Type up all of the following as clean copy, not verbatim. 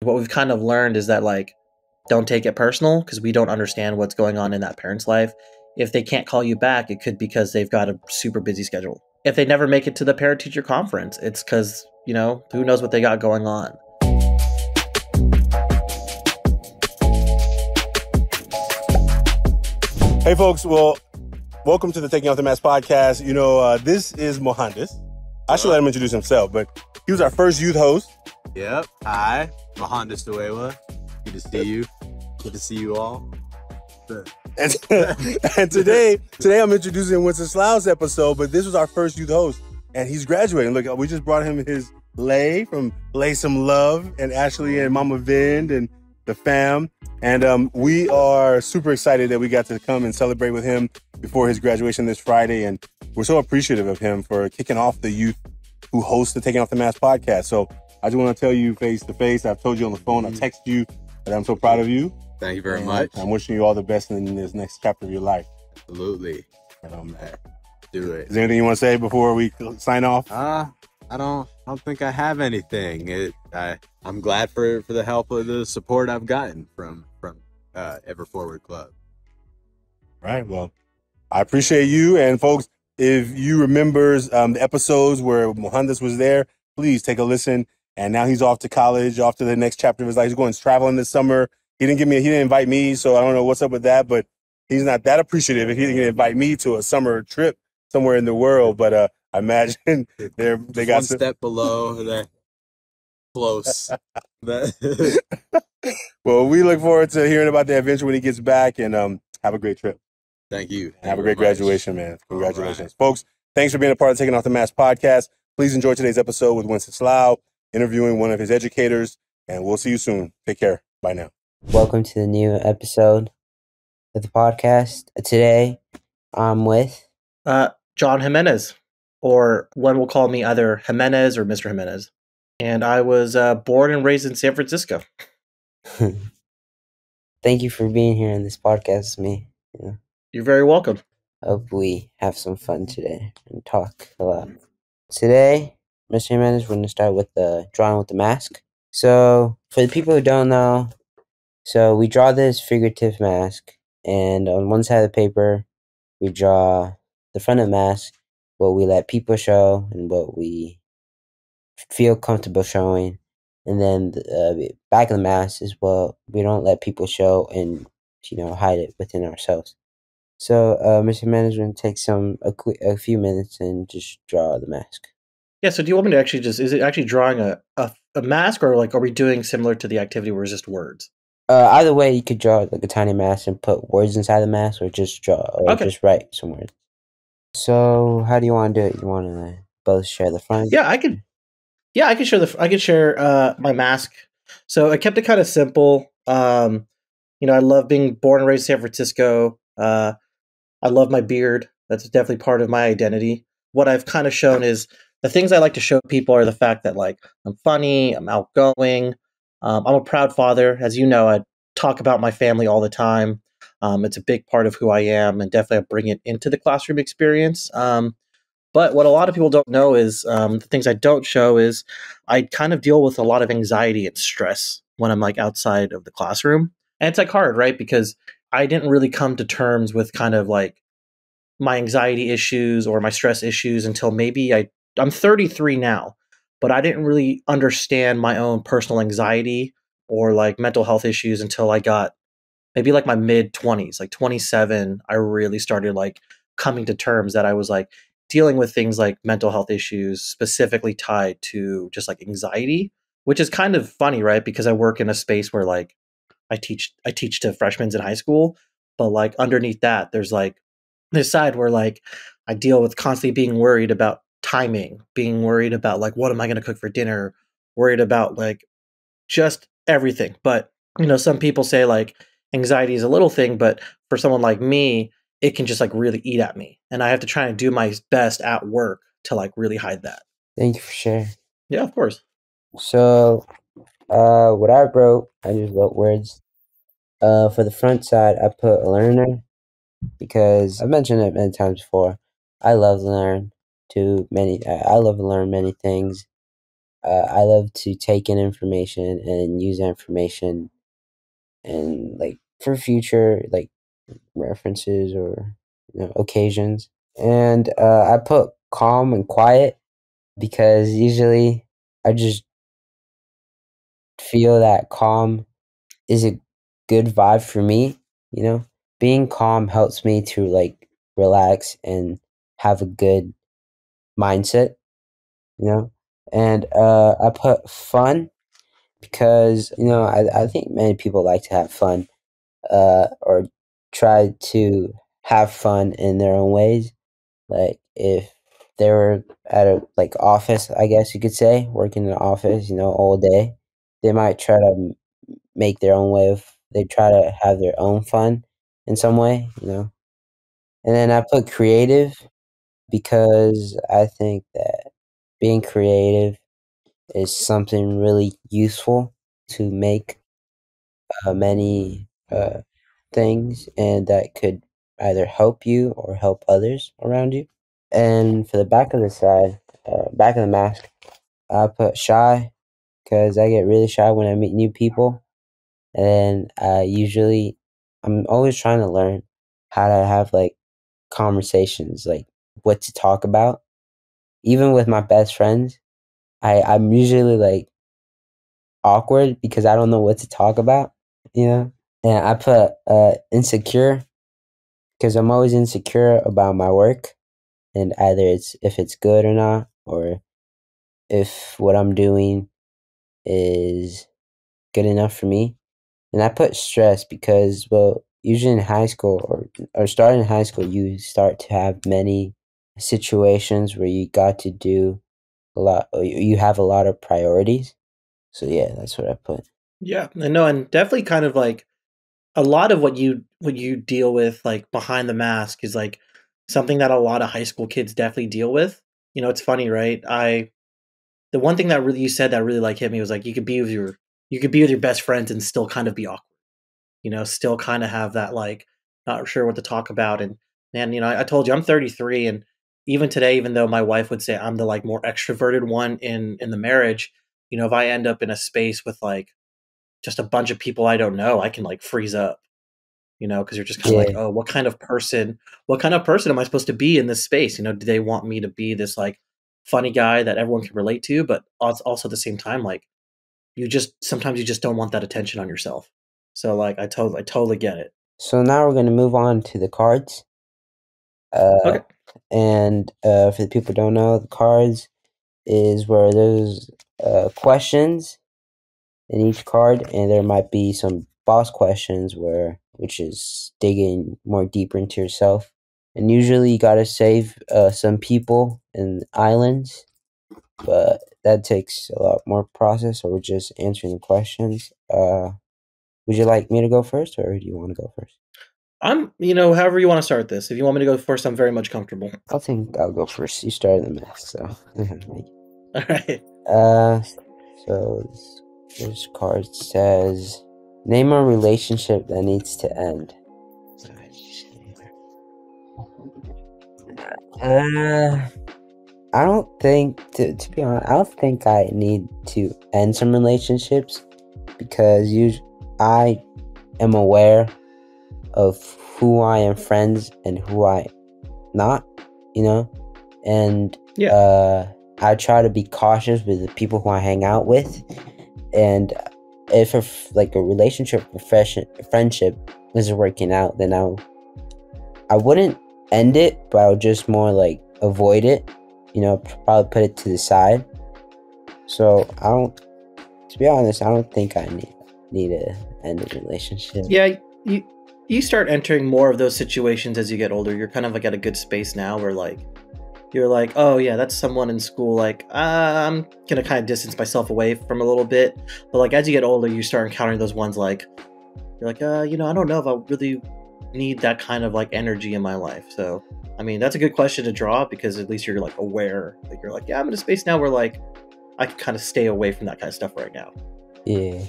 what we've kind of learned is that, like, don't take it personal because we don't understand what's going on in that parent's life. If they can't call you back, it could be because they've got a super busy schedule. If they never make it to the parent-teacher conference, it's because, you know, who knows what they got going on. Hey, folks. Well, welcome to the Taking Off the Mask podcast. You know, this is Mohandas. I should let him introduce himself, but he was our first youth host. Yep. Hi, Mohandas. Good to see you. Good to see you all. And today I'm introducing Wenceslao's episode, but this was our first youth host, and he's graduating. Look, we just brought him his lay from Lay Some Love, and Ashley and Mama Vind and the fam. And we are super excited that we got to come and celebrate with him before his graduation this Friday. And we're so appreciative of him for kicking off the youth who host the Taking Off the Mask podcast. So I just want to tell you face to face, I've told you on the phone, I've texted you that I'm so proud of you. Thank you very much. I'm wishing you all the best in this next chapter of your life. Absolutely. Do it. Is there anything you want to say before we sign off? I don't think I have anything. I'm glad for the help of the support I've gotten from Everforward Club. Right. Well, I appreciate you. And folks, if you remember the episodes where Mohandas was there, please take a listen. And now he's off to college, off to the next chapter of his life. He's going traveling this summer. He didn't invite me, so I don't know what's up with that. But he's not that appreciative if he didn't invite me to a summer trip somewhere in the world. But I imagine they got one step below that. Close. Well, we look forward to hearing about the adventure when he gets back, and have a great trip. Thank you. Have a great graduation, man. Congratulations. Right. Folks, thanks for being a part of Taking Off the Mask podcast. Please enjoy today's episode with Wenceslao, interviewing one of his educators, and we'll see you soon. Take care. Bye now. Welcome to the new episode of the podcast. Today, I'm with John Jimenez, or one will call me either Jimenez or Mr. Jimenez. And I was born and raised in San Francisco. Thank you for being here on this podcast with me. Yeah. You're very welcome. Hope we have some fun today and talk a lot. Today, Mr. Jimenez, we're going to start with the drawing with the mask. So, for the people who don't know, so we draw this figurative mask, and on one side of the paper, we draw the front of the mask, what we let people show and what we feel comfortable showing, and then the back of the mask is what we don't let people show and, you know, hide it within ourselves. So, Mr. Jimenez, we're going to take a few minutes and just draw the mask. Yeah, so do you want me to actually is it actually drawing a mask, or like are we doing similar to the activity where it's just words? Either way, you could draw like a tiny mask and put words inside the mask, or just just write some words. So, how do you want to do it? You want to both share the front? Yeah, I could share my mask. So I kept it kind of simple. You know, I love being born and raised in San Francisco. I love my beard. That's definitely part of my identity. What I've kind of shown is the things I like to show people are the fact that, like, I'm funny, I'm outgoing, I'm a proud father. As you know, I talk about my family all the time. It's a big part of who I am, and definitely I bring it into the classroom experience. But what a lot of people don't know is the things I don't show is I kind of deal with a lot of anxiety and stress when I'm like outside of the classroom. And it's like hard, right? Because I didn't really come to terms with kind of like my anxiety issues or my stress issues until maybe I'm 33 now, but I didn't really understand my own personal anxiety or like mental health issues until I got maybe like my mid 20s, like 27. I really started like coming to terms that I was like dealing with things like mental health issues specifically tied to just like anxiety, which is kind of funny, right? Because I work in a space where like I teach to freshmen in high school, but like underneath that, there's like this side where like I deal with constantly being worried about timing, being worried about like, what am I going to cook for dinner? Worried about like just everything. But, you know, some people say like anxiety is a little thing, but for someone like me, it can just like really eat at me. And I have to try and do my best at work to like really hide that. Thank you for sharing. Yeah, of course. So, what I wrote, I just wrote words. For the front side, I put a learner because I've mentioned it many times before. I love to learn. I love to learn many things. I love to take in information and use that information and like for future like references or occasions. And I put calm and quiet because usually I just feel that calm is a good vibe for me. Being calm helps me to like relax and have a good mindset. And I put fun because I think many people like to have fun or try to have fun in their own ways. Like if they were at a like office, I guess you could say, working in an office, all day, they might try to make their own way of. They try to have their own fun in some way. And then I put creative because I think that being creative is something really useful to make many things, and that could either help you or help others around you. And for the back of the side, back of the mask, I put shy because I get really shy when I meet new people. And I'm always trying to learn how to have like conversations, like what to talk about. Even with my best friends, I'm usually like awkward because I don't know what to talk about, And I put insecure because I'm always insecure about my work, and either if it's good or not, or if what I'm doing is good enough for me. And I put stress because, well, usually in high school or starting in high school, you start to have many situations where you got to do a lot, or you have a lot of priorities. So yeah, that's what I put. Yeah, I know, and definitely kind of like a lot of what you deal with like behind the mask is like something that a lot of high school kids definitely deal with. It's funny, right? The one thing that really you said that really like hit me was like you could be with your best friends and still kind of be awkward. Still kind of have that like not sure what to talk about. And man, I told you I'm 33, and even today, even though my wife would say I'm the like more extroverted one in the marriage, if I end up in a space with like just a bunch of people I don't know, I can like freeze up. Because you're just kind of like, Yeah. oh, what kind of person am I supposed to be in this space? Do they want me to be this like funny guy that everyone can relate to, but also at the same time, like sometimes you just don't want that attention on yourself. So like, I totally get it. So now we're going to move on to the cards. Okay. And for the people who don't know, the cards is where there's questions in each card, and there might be some boss questions which is digging more deeper into yourself. And usually you gotta save some people and islands, but that takes a lot more process. So we're just answering the questions. Would you like me to go first, or do you want to go first? However you want to start this. If you want me to go first, I'm very much comfortable. I think I'll go first. You started the math, so. All right. So this card says, name a relationship that needs to end. I don't think, to be honest, I don't think I need to end some relationships because I am aware of who I am friends and who I not, and Yeah. I try to be cautious with the people who I hang out with, and if a relationship or friendship isn't working out, then I wouldn't end it, but I would just more like avoid it, probably put it to the side. So to be honest, I don't think I need to end a relationship. Yeah, you start entering more of those situations as you get older. You're kind of like at a good space now where like you're like, oh yeah, that's someone in school. Like I'm gonna kind of distance myself away from a little bit. But like as you get older, you start encountering those ones like you're like, I don't know if I really need that kind of like energy in my life. So I mean, that's a good question to draw because at least you're like aware. Like you're like, yeah, I'm in a space now where like I can kind of stay away from that kind of stuff right now. Yeah.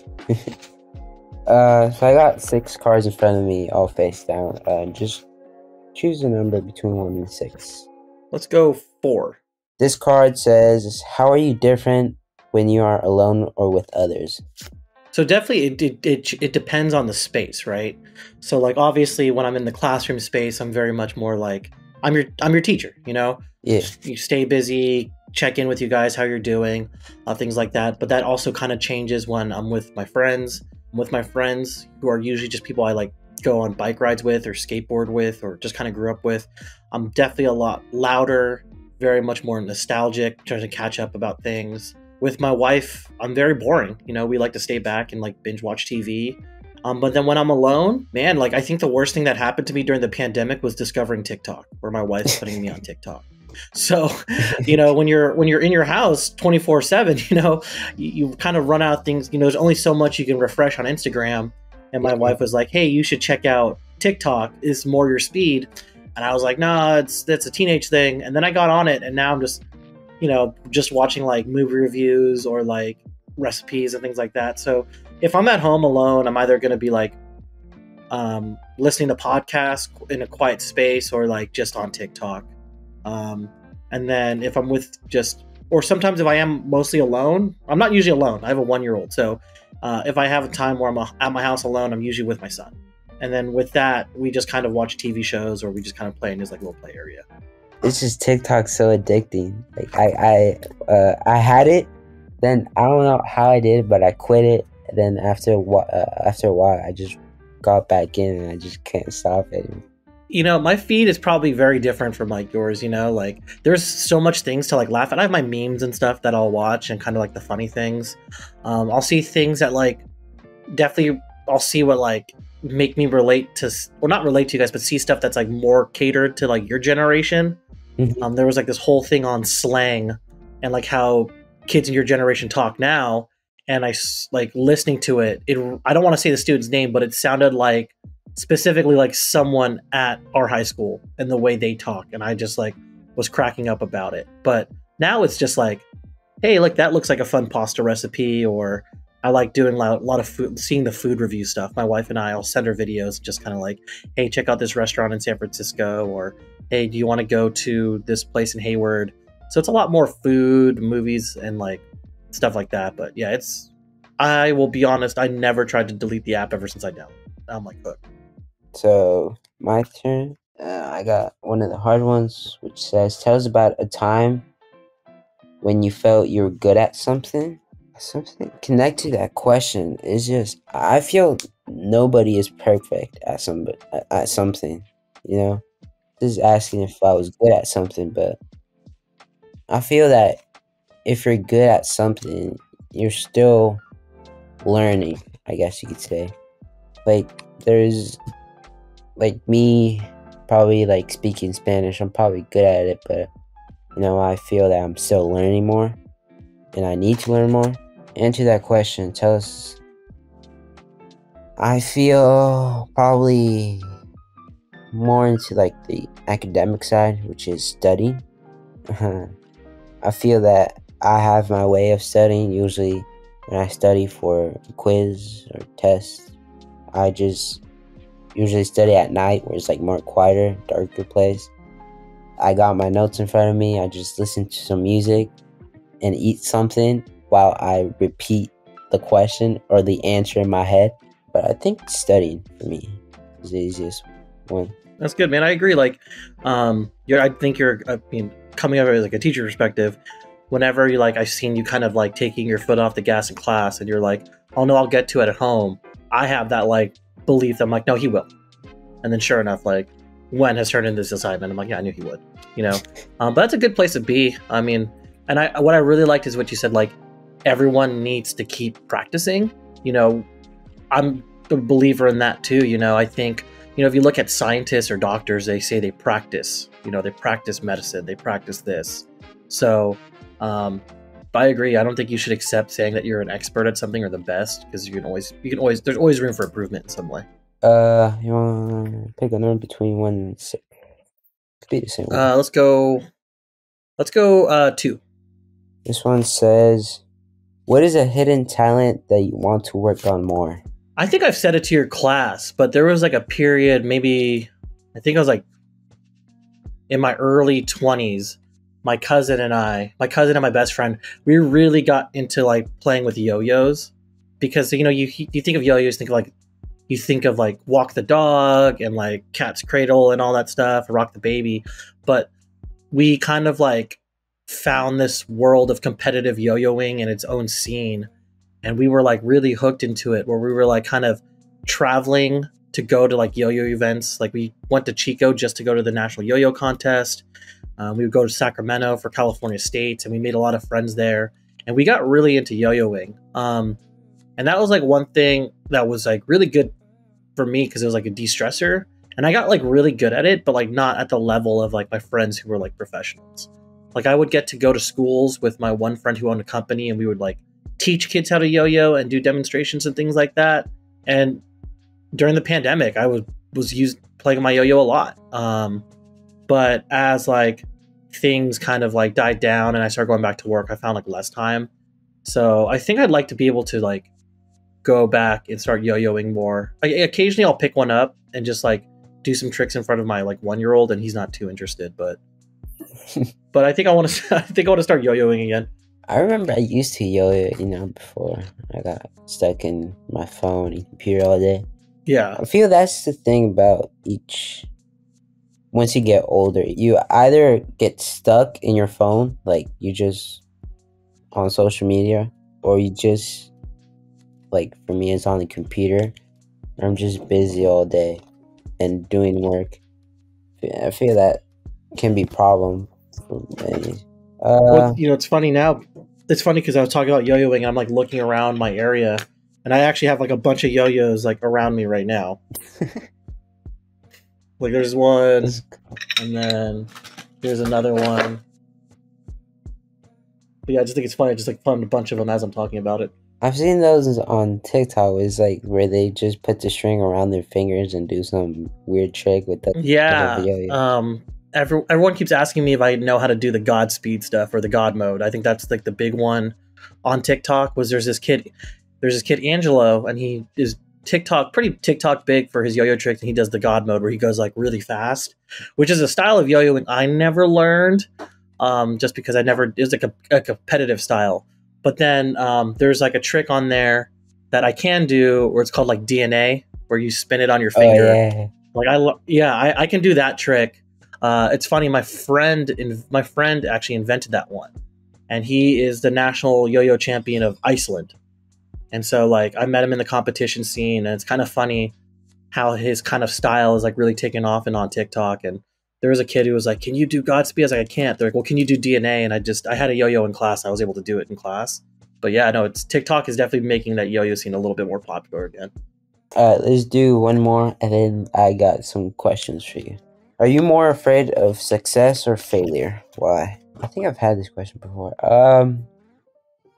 So I got 6 cards in front of me, all face down. Just choose a number between 1 and 6. Let's go 4. This card says, how are you different when you are alone or with others? So definitely it depends on the space, right? So like obviously when I'm in the classroom space, I'm very much more like I'm your teacher, you know? Yeah. You stay busy, check in with you guys, how you're doing, things like that. But that also kind of changes when I'm with my friends. I'm with my friends who are usually just people I like go on bike rides with or skateboard with or just kind of grew up with. I'm definitely a lot louder, very much more nostalgic, trying to catch up about things. With my wife, I'm very boring. You know, we like to stay back and like binge watch TV. But then when I'm alone, man, like I think the worst thing that happened to me during the pandemic was discovering TikTok, where my wife's putting me on TikTok. So, you know, when you're in your house 24/7, you know, you kind of run out of things. You know, there's only so much you can refresh on Instagram. And my wife was like, "Hey, you should check out TikTok. It's more your speed." And I was like, "No, that's a teenage thing." And then I got on it, and now I'm just, you know, just watching like movie reviews or like recipes and things like that. So if I'm at home alone, I'm either going to be like listening to podcasts in a quiet space or like just on TikTok. And then if I'm with or sometimes if I am mostly alone, I'm not usually alone. I have a 1-year-old. So if I have a time where I'm at my house alone, I'm usually with my son. And then with that, we just kind of watch TV shows or we just kind of play in his like little play area. It's just TikTok so addicting. Like I had it, then I don't know how I did, but I quit it. And then after a while, I just got back in, and I just can't stop it. You know, my feed is probably very different from like yours. You know, like there's so much things to like laugh at. I have my memes and stuff that I'll watch and kind of like the funny things. I'll see things that like definitely I'll see what like make me relate to, or not relate to you guys, but see stuff that's like more catered to like your generation. Mm-hmm. There was like this whole thing on slang and like how kids in your generation talk now. And I like listening to it. I don't want to say the student's name, but it sounded like specifically like someone at our high school and the way they talk. And I just like was cracking up about it. But now it's just like, hey, look, that looks like a fun pasta recipe. Or I like doing a lot of food, seeing the food review stuff. My wife and I'll send her videos just kind of like, hey, check out this restaurant in San Francisco, or hey, do you want to go to this place in Hayward? So it's a lot more food, movies, and like stuff like that. But yeah, I will be honest, I never tried to delete the app ever since I downloaded it. I'm like hooked. So my turn. I got one of the hard ones, which says, tell us about a time when you felt you were good at something. Something connected to that question is just, I feel nobody is perfect at something, you know? Just asking if I was good at something, but I feel that if you're good at something, you're still learning, I guess you could say. Like, there's, like, me probably, like, speaking Spanish, I'm probably good at it, but, you know, I feel that I'm still learning more, and I need to learn more. Answer that question. Tell us. I feel probably more into like the academic side, which is studying. I feel that I have my way of studying. Usually when I study for a quiz or test, I just usually study at night where it's like more quieter, darker place. I got my notes in front of me. I just listen to some music and eat something while I repeat the question or the answer in my head. But I think studying for me is the easiest one. That's good, man. I agree. Like, I mean, coming over as like a teacher perspective, whenever you like, I've seen you kind of like taking your foot off the gas in class and you're like, oh no, I'll get to it at home. I have that like belief that I'm like, no, he will. And then sure enough, like Wen has turned into this assignment. I'm like, yeah, I knew he would, you know? But that's a good place to be. I mean, and what I really liked is what you said, like, everyone needs to keep practicing. You know, I'm a believer in that too. You know, I think, you know, if you look at scientists or doctors, they say they practice, you know, they practice medicine, they practice this. So, I agree. I don't think you should accept saying that you're an expert at something or the best, because you can always, there's always room for improvement in some way. You want to pick a number between 1 and 6? Could be the same one. Let's go 2. This one says, what is a hidden talent that you want to work on more? I think I've said it to your class, but there was like a period, maybe, I think I was like in my early 20s, my cousin and my best friend, we really got into like playing with yo-yos, because you know you think of yo-yos, you think of like Walk the Dog and like Cat's Cradle and all that stuff, Rock the Baby, but we kind of like found this world of competitive yo-yoing and its own scene, and we were like really hooked into it, where we were like kind of traveling to go to like yo-yo events. Like we went to Chico just to go to the national yo-yo contest. We would go to Sacramento for California States, and we made a lot of friends there, and we got really into yo-yoing. And that was like one thing that was like really good for me, because it was like a de-stressor, and I got like really good at it, but like not at the level of like my friends who were like professionals. Like I would get to go to schools with my one friend who owned a company, and we would like teach kids how to yo-yo and do demonstrations and things like that. And during the pandemic, I was playing my yo-yo a lot. But as like things kind of like died down and I started going back to work, I found like less time. So I think I'd like to be able to like go back and start yo-yoing more. Occasionally I'll pick one up and just like do some tricks in front of my like 1-year-old, and he's not too interested, but I think I want to start yo-yoing again. I remember I used to yo-yo, before I got stuck in my phone and computer all day. Yeah. I feel that's the thing about once you get older, you either get stuck in your phone, like you just on social media, or you just, like for me, it's on the computer. I'm just busy all day and doing work. I feel that can be a problem for many. Well, it's funny now. It's funny because I was talking about yo-yoing, and I'm like looking around my area, and I actually have like a bunch of yo-yos like around me right now. Like there's one, and then there's another one. But yeah, I just think it's funny. I just like found a bunch of them as I'm talking about it. I've seen those on TikTok. It's like where they just put the string around their fingers and do some weird trick with the yo-yo. Everyone keeps asking me if I know how to do the Godspeed stuff or the God mode. I think that's like the big one on TikTok. There's this kid Angelo, and he is pretty TikTok big for his yo-yo tricks, and he does the God mode where he goes like really fast, which is a style of yo-yoing I never learned, just because it's like a competitive style. But then there's like a trick on there that I can do where it's called like DNA, where you spin it on your finger. Oh, yeah. I can do that trick. It's funny, my friend actually invented that one, and he is the national yo-yo champion of Iceland. And so like I met him in the competition scene, and it's kind of funny how his kind of style is like really taken off and on TikTok. And there was a kid who was like, "Can you do Godspeed?" I was like, "I can't." They're like, "Well, can you do DNA?" And I had a yo-yo in class, and I was able to do it in class. But yeah, no, TikTok is definitely making that yo-yo scene a little bit more popular again. Let's do one more, and then I got some questions for you. Are you more afraid of success or failure? Why? I think I've had this question before.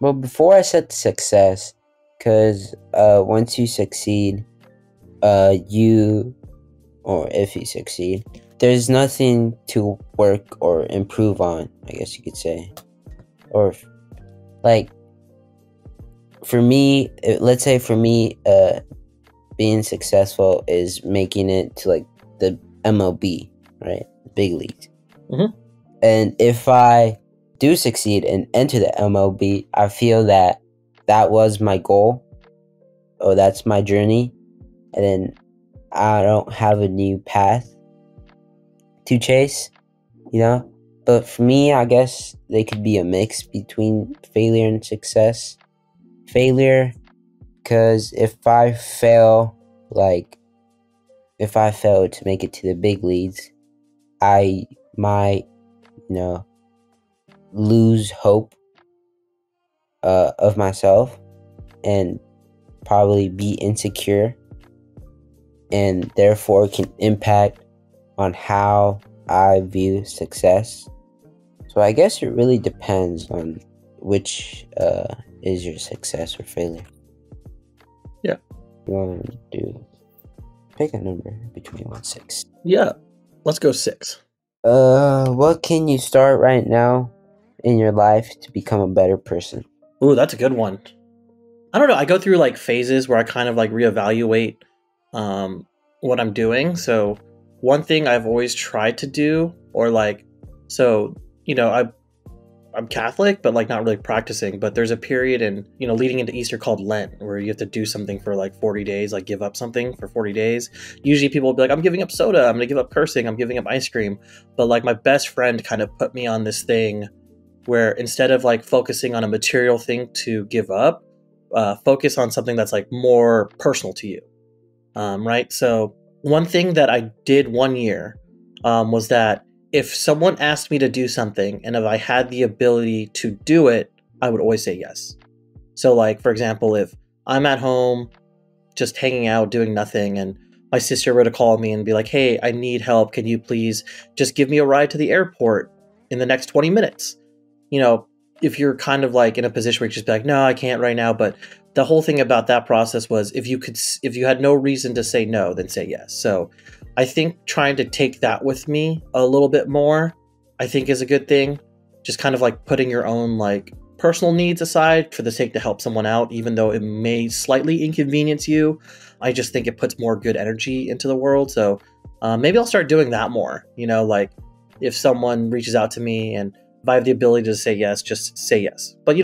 Well, before I said success, because once you succeed, if you succeed, there's nothing to work or improve on, I guess you could say. Or, like, for me, let's say for me, being successful is making it to, like, the MLB, right? Big leagues. Mm-hmm. And if I do succeed and enter the MLB, I feel that was my goal, or that's my journey, and then I don't have a new path to chase, But for me, I guess they could be a mix between failure and success. Failure, because if I fail to make it to the big leagues, I might, lose hope of myself and probably be insecure, and therefore can impact on how I view success. So I guess it really depends on which is your success or failure. Yeah. You want to pick a number between 1 and 6. Yeah, let's go 6. What can you start right now in your life to become a better person? Ooh, that's a good one. I don't know. I go through like phases where I kind of like reevaluate what I'm doing. So one thing I've always tried to do, I'm Catholic, but like not really practicing. But there's a period in, leading into Easter called Lent, where you have to do something for like 40 days, like give up something for 40 days. Usually people will be like, I'm giving up soda, I'm going to give up cursing, I'm giving up ice cream. But like my best friend kind of put me on this thing where instead of like focusing on a material thing to give up, focus on something that's like more personal to you. Right. So one thing that I did one year was that if someone asked me to do something and if I had the ability to do it, I would always say yes. So like, for example, if I'm at home just hanging out, doing nothing, and my sister were to call me and be like, hey, I need help. Can you please just give me a ride to the airport in the next 20 minutes? If you're kind of like in a position where you just be like, no, I can't right now. But the whole thing about that process was if you had no reason to say no, then say yes. So I think trying to take that with me a little bit more, I think is a good thing. Just kind of like putting your own like personal needs aside for the sake to help someone out, even though it may slightly inconvenience you. I just think it puts more good energy into the world. So maybe I'll start doing that more. Like if someone reaches out to me and if I have the ability to say yes, just say yes. But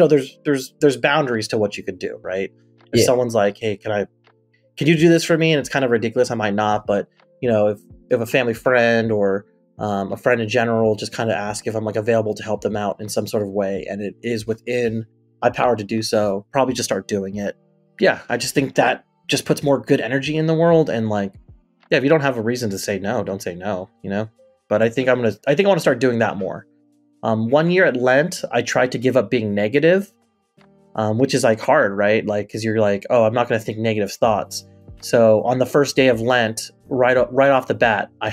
there's boundaries to what you could do, right? If someone's like, hey, can you do this for me? And it's kind of ridiculous, I might not. But if a family friend or a friend in general just kind of ask if I'm like available to help them out in some sort of way, and it is within my power to do so, probably just start doing it. Yeah, I just think that just puts more good energy in the world. And like, yeah, if you don't have a reason to say no, don't say no. But I think I want to start doing that more. One year at Lent, I tried to give up being negative, which is like hard, right? Like, because you're like, oh, I'm not going to think negative thoughts. So on the first day of Lent, right off the bat, I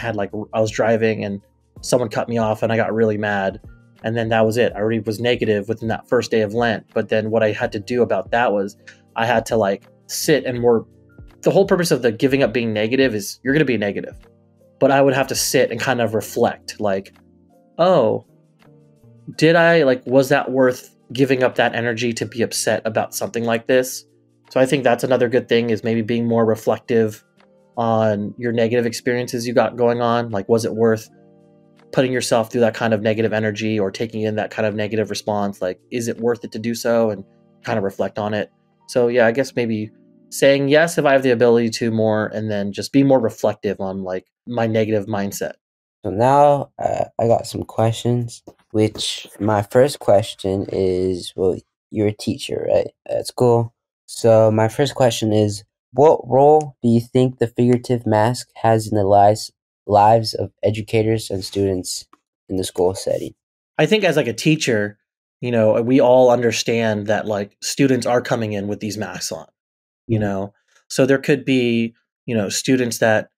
was driving and someone cut me off and I got really mad. And then that was it. I already was negative within that first day of Lent. But then what I had to do about that was I had to like sit and the whole purpose of the giving up being negative is you're going to be negative. But I would have to sit and kind of reflect like, oh, was that worth giving up that energy to be upset about something like this? So I think that's another good thing is maybe being more reflective on your negative experiences you got going on. Like, was it worth putting yourself through that kind of negative energy or taking in that kind of negative response? Like, is it worth it to do so, and kind of reflect on it? So yeah, I guess maybe saying yes if I have the ability to more, and then just be more reflective on like my negative mindset. So now I got some questions, which my first question is, well, you're a teacher, right, at school. So my first question is, what role do you think the figurative mask has in the lives of educators and students in the school setting? I think as like a teacher, we all understand that like students are coming in with these masks on, so there could be, students that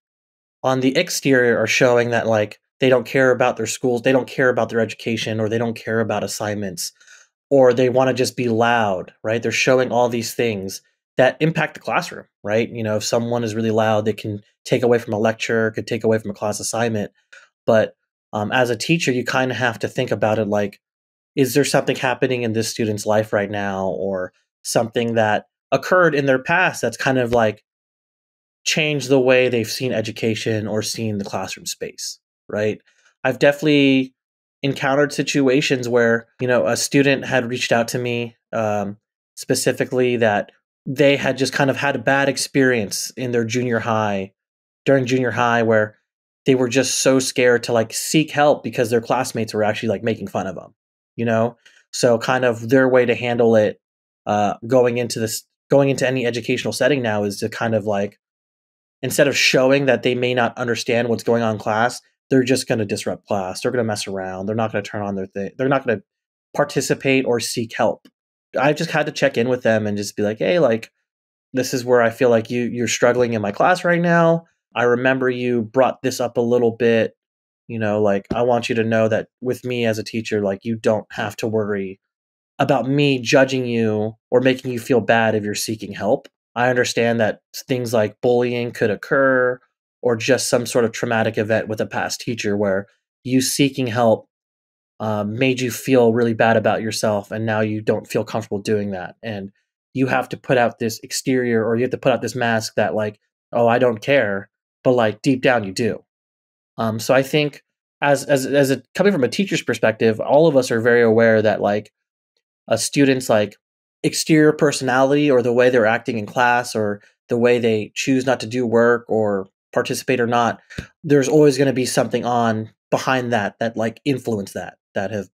on the exterior are showing that like they don't care about their schools, they don't care about their education, or they don't care about assignments, or they want to just be loud, right? They're showing all these things that impact the classroom, right? If someone is really loud, they can take away from a lecture, could take away from a class assignment. But as a teacher, you kind of have to think about it like, is there something happening in this student's life right now, or something that occurred in their past that's kind of like change the way they've seen education or seen the classroom space, right? I've definitely encountered situations where, a student had reached out to me specifically that they had just kind of had a bad experience in their during junior high, where they were just so scared to like seek help because their classmates were actually like making fun of them, So kind of their way to handle it going into any educational setting now is to kind of like, instead of showing that they may not understand what's going on in class, they're just going to disrupt class. They're going to mess around. They're not going to turn on their thing. They're not going to participate or seek help. I just had to check in with them and just be like, hey, like, this is where I feel like you're struggling in my class right now. I remember you brought this up a little bit. Like, I want you to know that with me as a teacher, like, you don't have to worry about me judging you or making you feel bad if you're seeking help. I understand that things like bullying could occur, or just some sort of traumatic event with a past teacher where you seeking help made you feel really bad about yourself, and now you don't feel comfortable doing that. And you have to put out this exterior, or you have to put out this mask that like, oh, I don't care, but like deep down you do. So I think as a coming from a teacher's perspective, all of us are very aware that like a student's like exterior personality or the way they're acting in class or the way they choose not to do work or participate or not, there's always going to be something on behind that like influence that have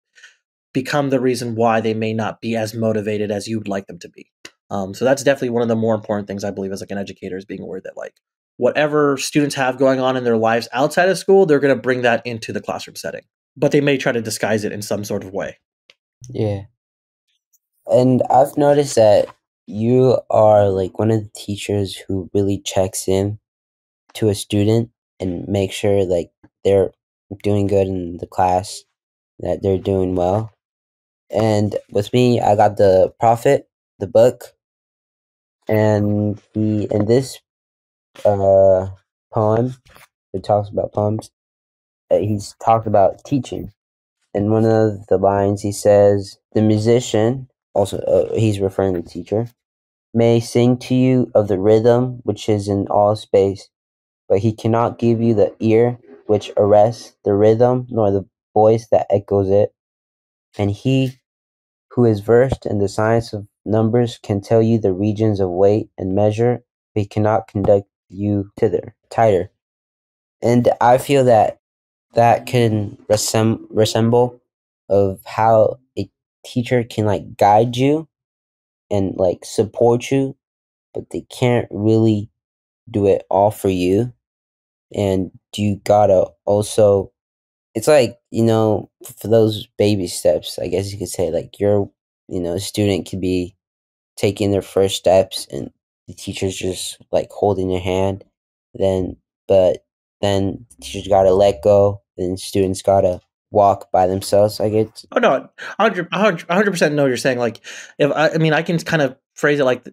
become the reason why they may not be as motivated as you'd like them to be. So that's definitely one of the more important things I believe as like an educator is being aware that like whatever students have going on in their lives outside of school, they're going to bring that into the classroom setting, but they may try to disguise it in some sort of way. Yeah. And I've noticed that you are like one of the teachers who really checks in to a student and make sure like they're doing good in the class, that they're doing well. And with me, I got the Prophet, the book, and he in this poem, it talks about poems. He's talked about teaching. And one of the lines he says, "The musician," also he's referring to the teacher, "may sing to you of the rhythm which is in all space, but he cannot give you the ear which arrests the rhythm, nor the voice that echoes it. And he who is versed in the science of numbers can tell you the regions of weight and measure, but he cannot conduct you tighter." And I feel that that can resemble of how a teacher can like guide you and like support you, but they can't really do it all for you. And you gotta also, it's like, for those baby steps, I guess you could say, like a student could be taking their first steps and the teacher's just like holding their hand, but then teachers gotta let go, then students gotta walk by themselves. I get. Oh no, 100% know what you're saying. Like, I mean, I can kind of phrase it like,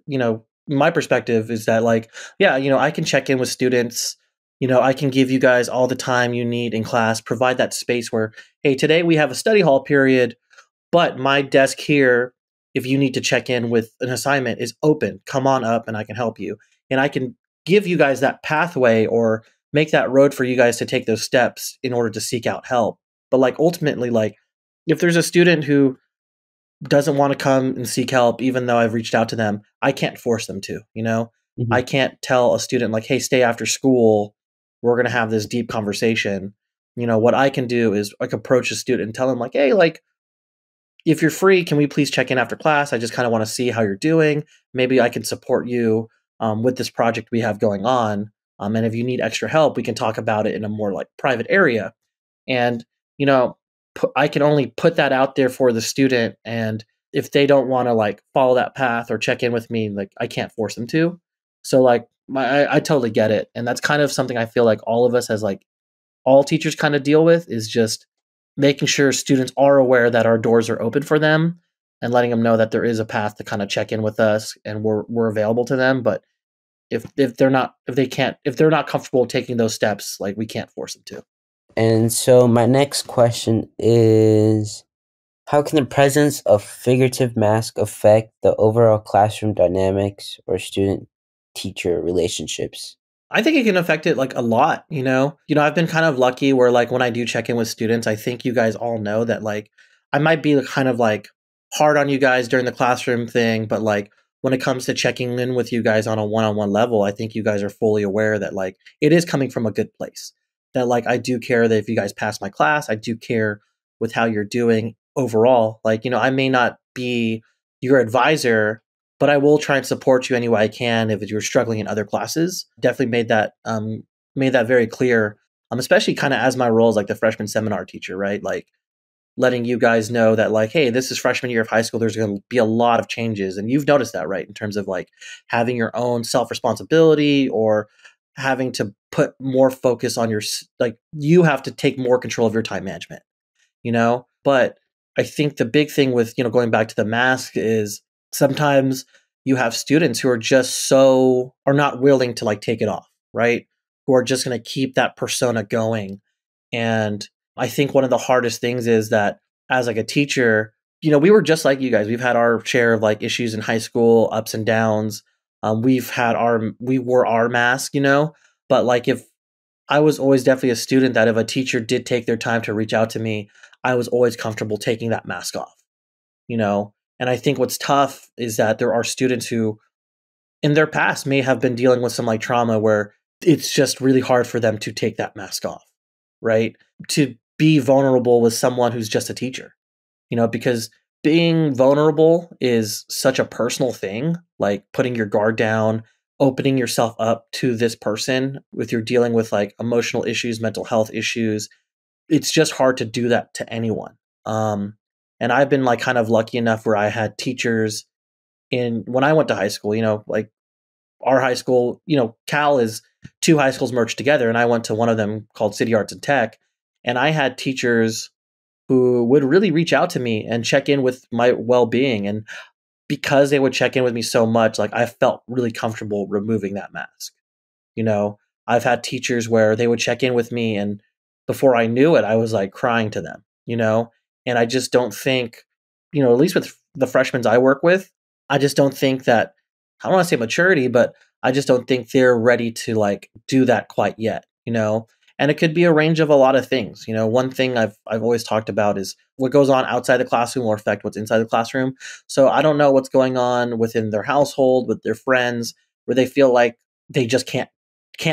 my perspective is that like, yeah, I can check in with students. I can give you guys all the time you need in class, provide that space where, hey, today we have a study hall period, but my desk here, if you need to check in with an assignment, is open. Come on up and I can help you. And I can give you guys that pathway or make that road for you guys to take those steps in order to seek out help. But like ultimately, like if there's a student who doesn't want to come and seek help, even though I've reached out to them, I can't force them to, Mhm. I can't tell a student like, hey, stay after school. We're going to have this deep conversation. What I can do is like approach a student and tell them like, hey, like, if you're free, can we please check in after class? I just kind of want to see how you're doing. Maybe I can support you with this project we have going on. And if you need extra help, we can talk about it in a more like private area. And, I can only put that out there for the student. And if they don't want to like follow that path or check in with me, like I can't force them to. So like I totally get it. And that's kind of something I feel like all of us as like all teachers kind of deal with is just making sure students are aware that our doors are open for them and letting them know that there is a path to kind of check in with us and we're available to them. But if they're not comfortable taking those steps, like we can't force them to. And so my next question is, how can the presence of figurative mask affect the overall classroom dynamics or student-teacher relationships? I think it can affect it like a lot, I've been kind of lucky where like when I do check in with students, I think you guys all know that like I might be kind of like hard on you guys during the classroom thing, but like when it comes to checking in with you guys on a one-on-one level, I think you guys are fully aware that like it is coming from a good place. That like I do care that if you guys pass my class, I do care with how you're doing overall. Like, I may not be your advisor, but I will try and support you any way I can if you're struggling in other classes. Definitely made that very clear. Especially kind of as my role as like the freshman seminar teacher, right? Like letting you guys know that like, hey, this is freshman year of high school. There's going to be a lot of changes, and you've noticed that, right? In terms of like having your own self responsibility or having to put more focus on like you have to take more control of your time management, But I think the big thing with going back to the mask is sometimes you have students who are not willing to like take it off, right? Who are just going to keep that persona going. And I think one of the hardest things is that as like a teacher, we were just like you guys. We've had our share of like issues in high school, ups and downs. We wore our mask, but like if I was always definitely a student that if a teacher did take their time to reach out to me, I was always comfortable taking that mask off, you know? And I think what's tough is that there are students who in their past may have been dealing with some like trauma where it's just really hard for them to take that mask off, right? To be vulnerable with someone who's just a teacher, because being vulnerable is such a personal thing, like putting your guard down, opening yourself up to this person with you're dealing with like emotional issues, mental health issues. It's just hard to do that to anyone. And I've been like kind of lucky enough where I had teachers when I went to high school, like our high school, Cal is two high schools merged together, and I went to one of them called City Arts and Tech, and I had teachers who would really reach out to me and check in with my well-being. And because they would check in with me so much, like I felt really comfortable removing that mask. I've had teachers where they would check in with me and before I knew it, I was like crying to them, and I just don't think, at least with the freshmen I work with, I just don't think that, I don't want to say maturity, but I just don't think they're ready to like do that quite yet, and it could be a range of a lot of things. One thing I've always talked about is what goes on outside the classroom will affect what's inside the classroom. So I don't know what's going on within their household, with their friends, where they feel like they just can't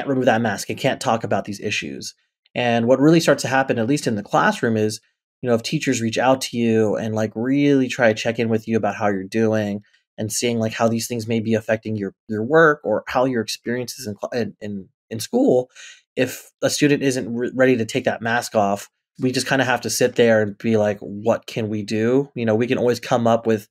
remove that mask and can't talk about these issues. And what really starts to happen, at least in the classroom, is, if teachers reach out to you and like really try to check in with you about how you're doing and seeing like how these things may be affecting your work or how your experiences in school, if a student isn't ready to take that mask off, we just kind of have to sit there and be like, what can we do? We can always come up with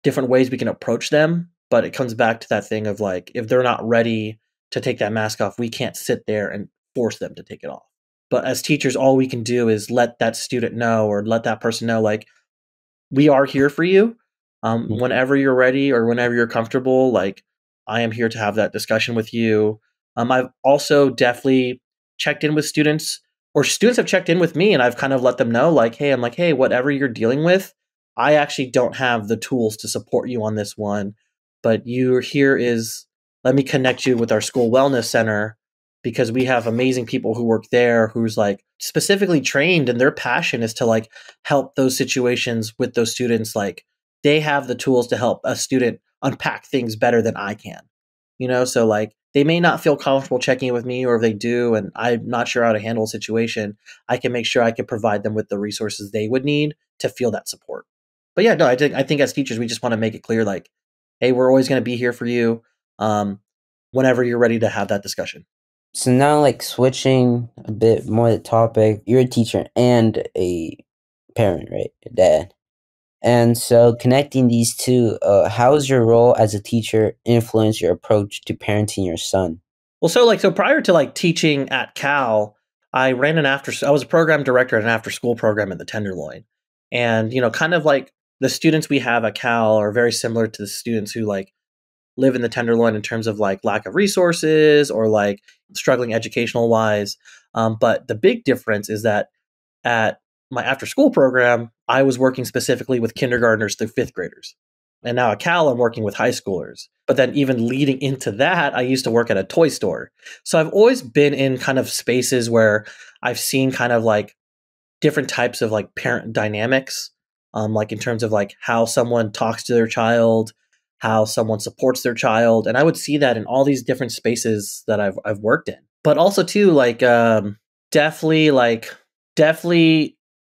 different ways we can approach them, but it comes back to that thing of like, if they're not ready to take that mask off, we can't sit there and force them to take it off. But as teachers, all we can do is let that student know or let that person know, like, we are here for you. Whenever you're ready or whenever you're comfortable, like, I am here to have that discussion with you. I've also definitely checked in with students, or students have checked in with me, and I've kind of let them know, like, hey, whatever you're dealing with, I actually don't have the tools to support you on this one, but let me connect you with our school wellness center, because we have amazing people who work there who's like specifically trained, and their passion is to like help those situations with those students. Like they have the tools to help a student unpack things better than I can, so like they may not feel comfortable checking in with me, or if they do and I'm not sure how to handle a situation, I can make sure I can provide them with the resources they would need to feel that support. But yeah, no, I think as teachers, we just want to make it clear, like, hey, we're always going to be here for you whenever you're ready to have that discussion. So now, like, switching a bit more the topic, you're a teacher and a parent, right? A dad. And so connecting these two, how has your role as a teacher influenced your approach to parenting your son? Well, so prior to like teaching at Cal, I was a program director at an after school program at the Tenderloin. And, kind of like the students we have at Cal are very similar to the students who like live in the Tenderloin in terms of like lack of resources or like struggling educational wise. But the big difference is that at my after school program, I was working specifically with kindergartners through fifth graders. And now at Cal, I'm working with high schoolers. But then even leading into that, I used to work at a toy store. So I've always been in kind of spaces where I've seen kind of like different types of like parent dynamics, like in terms of like how someone talks to their child, how someone supports their child. And I would see that in all these different spaces that I've worked in. But also too, like definitely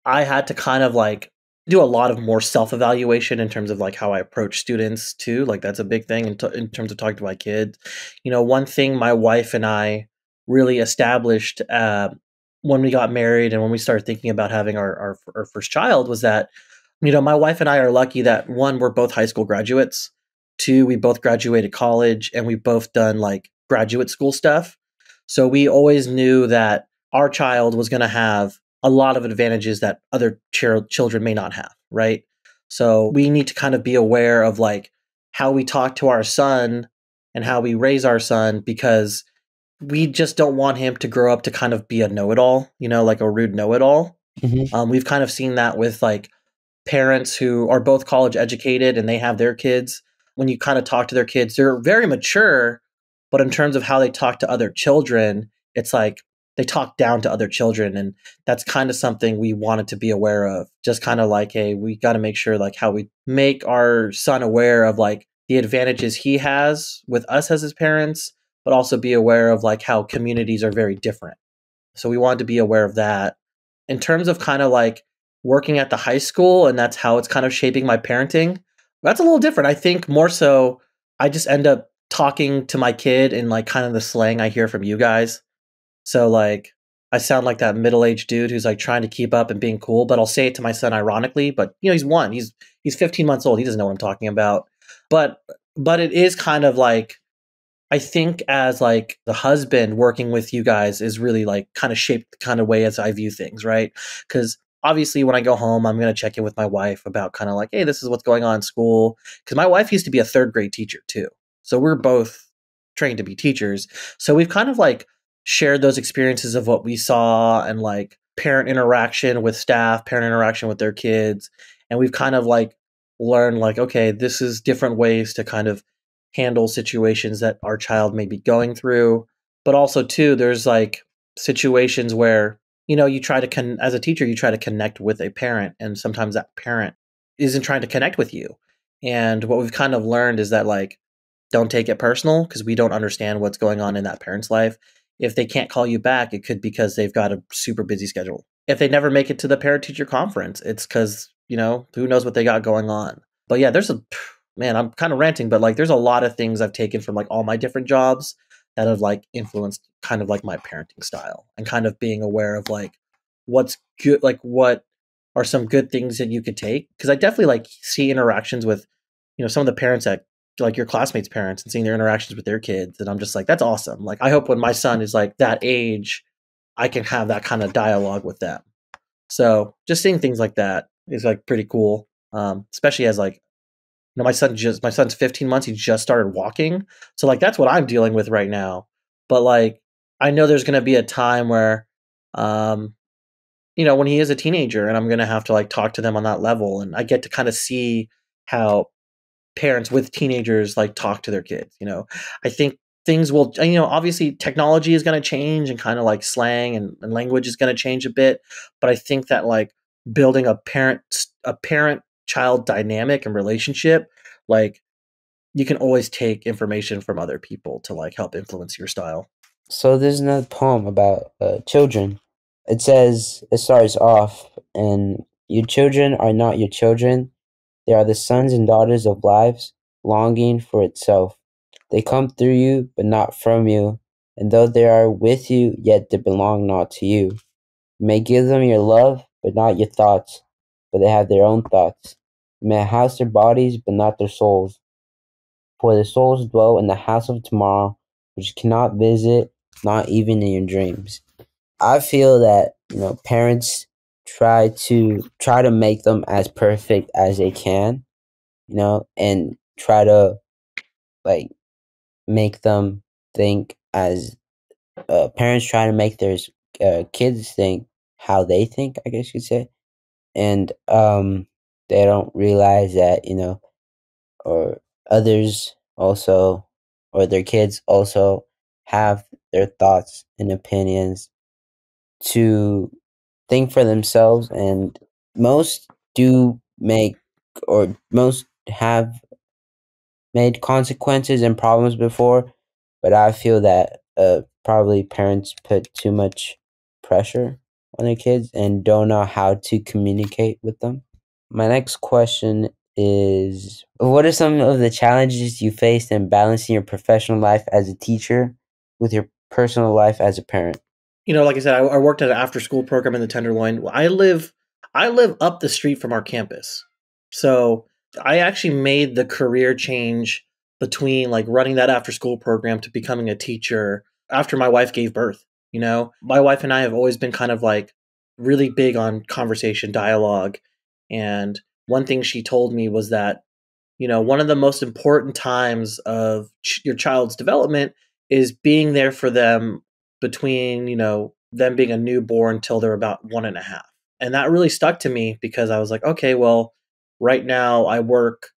I had to kind of like do a lot of more self-evaluation in terms of like how I approach students too. Like that's a big thing in terms of talking to my kids. One thing my wife and I really established when we got married and when we started thinking about having our first child was that, my wife and I are lucky that one, we're both high school graduates. Two, we both graduated college and we both done like graduate school stuff. So we always knew that our child was going to have a lot of advantages that other children may not have, right? So we need to kind of be aware of like how we talk to our son and how we raise our son, because we just don't want him to grow up to kind of be a know-it-all, like a rude know-it-all. Mm-hmm. We've kind of seen that with like parents who are both college educated and they have their kids. When you kind of talk to their kids, they're very mature, but in terms of how they talk to other children, it's like they talk down to other children, and that's kind of something we wanted to be aware of. Just kind of like, hey, we got to make sure like how we make our son aware of like the advantages he has with us as his parents, but also be aware of like how communities are very different. So we wanted to be aware of that. In terms of kind of like working at the high school, and that's how it's kind of shaping my parenting, that's a little different. I think more so I just end up talking to my kid in like kind of the slang I hear from you guys. So like I sound like that middle-aged dude who's like trying to keep up and being cool, but I'll say it to my son ironically, but you know, he's one. He's 15 months old. He doesn't know what I'm talking about. But it is kind of like I think as like the husband working with you guys is really like kind of shaped the kind of way as I view things, right? Because obviously when I go home, I'm going to check in with my wife about kind of like, hey, this is what's going on in school. Because my wife used to be a third grade teacher too. So we're both trained to be teachers. So we've kind of like shared those experiences of what we saw and like parent interaction with staff, parent interaction with their kids. And we've kind of like learned like, okay, this is different ways to kind of handle situations that our child may be going through. But also too, there's like situations where, you know, you try to, as a teacher, you try to connect with a parent, and sometimes that parent isn't trying to connect with you. And what we've kind of learned is that like, don't take it personal because we don't understand what's going on in that parent's life. If they can't call you back, it could be because they've got a super busy schedule. If they never make it to the parent teacher conference, it's because, you know, who knows what they got going on. But yeah, man, I'm kind of ranting, but like there's a lot of things I've taken from like all my different jobs that have like influenced kind of like my parenting style, and kind of being aware of like what's good, like what are some good things that you could take. Cause I definitely like see interactions with, you know, some of the parents that like your classmates' parents and seeing their interactions with their kids. And I'm just like, that's awesome. Like, I hope when my son is like that age, I can have that kind of dialogue with them. So just seeing things like that is like pretty cool. Especially as like, you know, my son's 15 months. He just started walking. So like, that's what I'm dealing with right now. But like, I know there's going to be a time where, you know, when he is a teenager and I'm going to have to like talk to them on that level. And I get to kind of see how parents with teenagers like talk to their kids. You know, I think things will, you know, obviously technology is going to change and kind of like slang and language is going to change a bit. But I think that like building a parent child dynamic and relationship, like you can always take information from other people to like help influence your style. So there's another poem about children. It says, it starts off, and your children are not your children. They are the sons and daughters of lives, longing for itself. They come through you, but not from you. And though they are with you, yet they belong not to you. You may give them your love, but not your thoughts, but they have their own thoughts. You may house their bodies, but not their souls. For the souls dwell in the house of tomorrow, which cannot visit, not even in your dreams. I feel that, you know, parents try to make them as perfect as they can, you know, and try to like make them think as parents try to make their kids think how they think, I guess you'd say. And they don't realize that, you know, or others also, or their kids also have their thoughts and opinions to think for themselves. And most do make, or most have made consequences and problems before, but I feel that probably parents put too much pressure on their kids and don't know how to communicate with them. My next question is, what are some of the challenges you faced in balancing your professional life as a teacher with your personal life as a parent? You know, like I said, I worked at an after-school program in the Tenderloin. I live up the street from our campus, so I actually made the career change between like running that after-school program to becoming a teacher after my wife gave birth. You know, my wife and I have always been kind of like really big on conversation, dialogue, and one thing she told me was that, you know, one of the most important times of your child's development is being there for them between, you know, them being a newborn till they're about 1.5. And that really stuck to me because I was like, okay, well, right now I work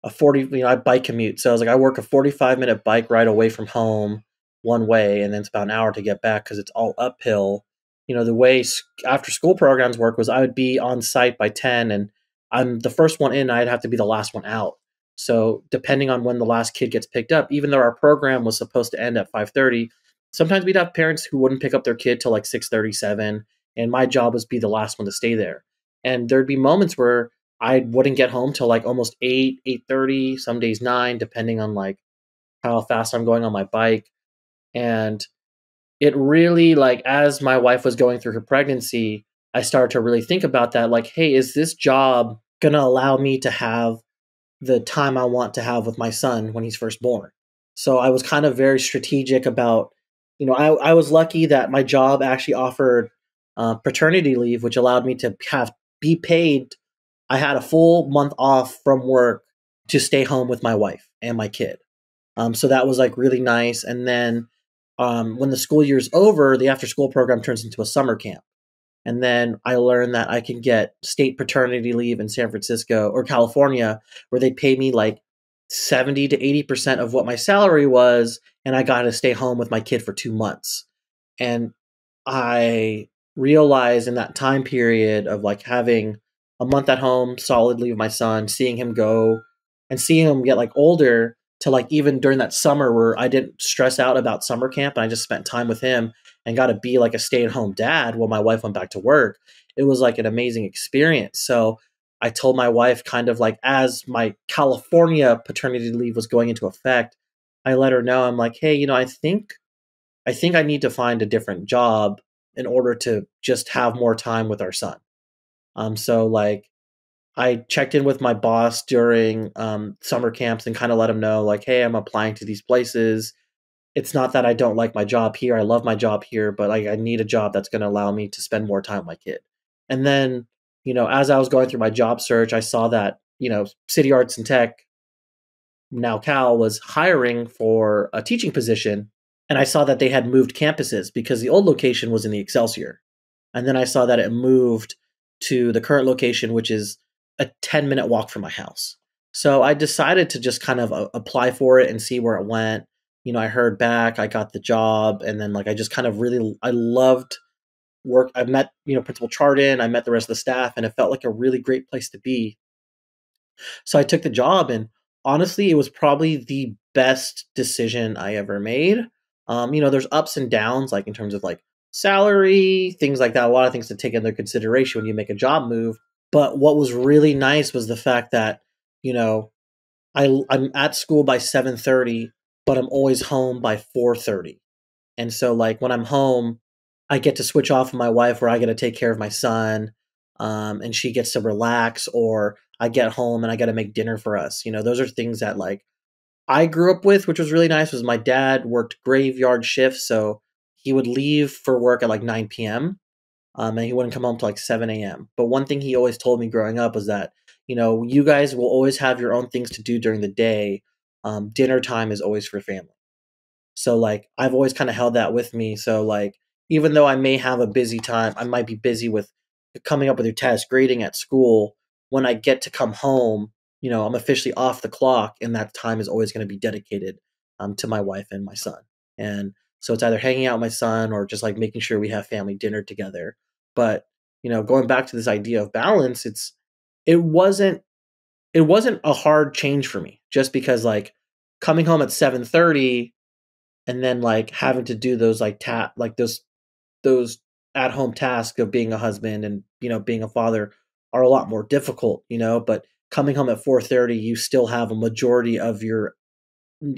I bike commute. So I was like, I work a 45-minute bike ride away from home. one way, and then it's about an hour to get back because it's all uphill. The way after school programs work was I would be on site by 10, and I'm the first one in. I'd have to be the last one out. So depending on when the last kid gets picked up, even though our program was supposed to end at 5:30, sometimes we'd have parents who wouldn't pick up their kid till like 6:37, and my job was be the last one to stay there. And there'd be moments where I wouldn't get home till like almost 8, 8:30, some days 9, depending on like how fast I'm going on my bike. And it really, like, as my wife was going through her pregnancy, I started to really think about that. Like, hey, is this job going to allow me to have the time I want to have with my son when he's first born? So I was kind of very strategic about, I was lucky that my job actually offered paternity leave, which allowed me to be paid. I had a full month off from work to stay home with my wife and my kid. So that was like really nice. And then when the school year's over, the after school program turns into a summer camp. And then I learned that I can get state paternity leave in San Francisco or California, where they pay me like 70 to 80% of what my salary was. And I got to stay home with my kid for 2 months. And I realized in that time period of like having a month at home solidly with my son, seeing him go and seeing him get like older, to like even during that summer where I didn't stress out about summer camp and I just spent time with him and got to be like a stay-at-home dad while my wife went back to work. It was like an amazing experience. So I told my wife, kind of like as my California paternity leave was going into effect, I let her know, I'm like, hey, I think I need to find a different job in order to just have more time with our son. So like I checked in with my boss during summer camps and kind of let him know, like, hey, I'm applying to these places. It's not that I don't like my job here. I love my job here, but like I need a job that's going to allow me to spend more time with my kid. And then, as I was going through my job search, I saw that, City Arts and Tech, now Cal, was hiring for a teaching position. And I saw that they had moved campuses because the old location was in the Excelsior. And then I saw that it moved to the current location, which is a 10-minute walk from my house. So I decided to just kind of apply for it and see where it went. I heard back, I got the job, and then like I just kind of I loved work. I met, Principal Chardon, I met the rest of the staff, and it felt like a really great place to be. So I took the job, and honestly, it was probably the best decision I ever made. There's ups and downs, like in terms of like salary, things like that, a lot of things to take into consideration when you make a job move. But what was really nice was the fact that, I'm at school by 7:30, but I'm always home by 4:30. And so like when I'm home, I get to switch off with my wife, where I get to take care of my son, and she gets to relax, or I get home and I got to make dinner for us. Those are things that like I grew up with, which was really nice. Was my dad worked graveyard shifts, so he would leave for work at like 9 p.m. And he wouldn't come home till like 7 a.m. But one thing he always told me growing up was that, you guys will always have your own things to do during the day. Dinner time is always for family. So like I've always kind of held that with me. So like even though I may have a busy time, I might be busy with coming up with your test, grading at school. When I get to come home, I'm officially off the clock, and that time is always going to be dedicated to my wife and my son. And so it's either hanging out with my son or just like making sure we have family dinner together. But, going back to this idea of balance, it wasn't a hard change for me, just because like coming home at 7:30 and then like having to do those like those at home tasks of being a husband and, being a father are a lot more difficult, but coming home at 4:30, you still have a majority of your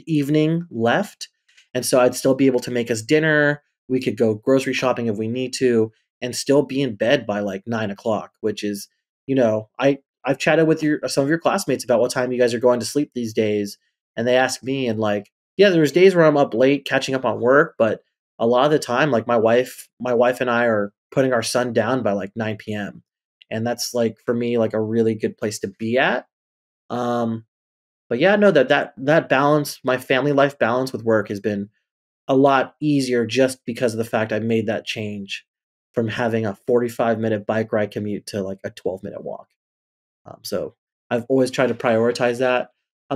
evening left. And so I'd still be able to make us dinner. We could go grocery shopping if we need to, and still be in bed by like 9 o'clock, which is, I've chatted with some of your classmates about what time you guys are going to sleep these days. And they ask me, and like, yeah, there's days where I'm up late catching up on work, but a lot of the time, like my wife and I are putting our son down by like 9 p.m. And that's like, for me, like a really good place to be at. But yeah, no, that balance, my family life balance with work has been a lot easier just because of the fact I made that change from having a 45-minute bike ride commute to like a 12-minute walk. So I've always tried to prioritize that.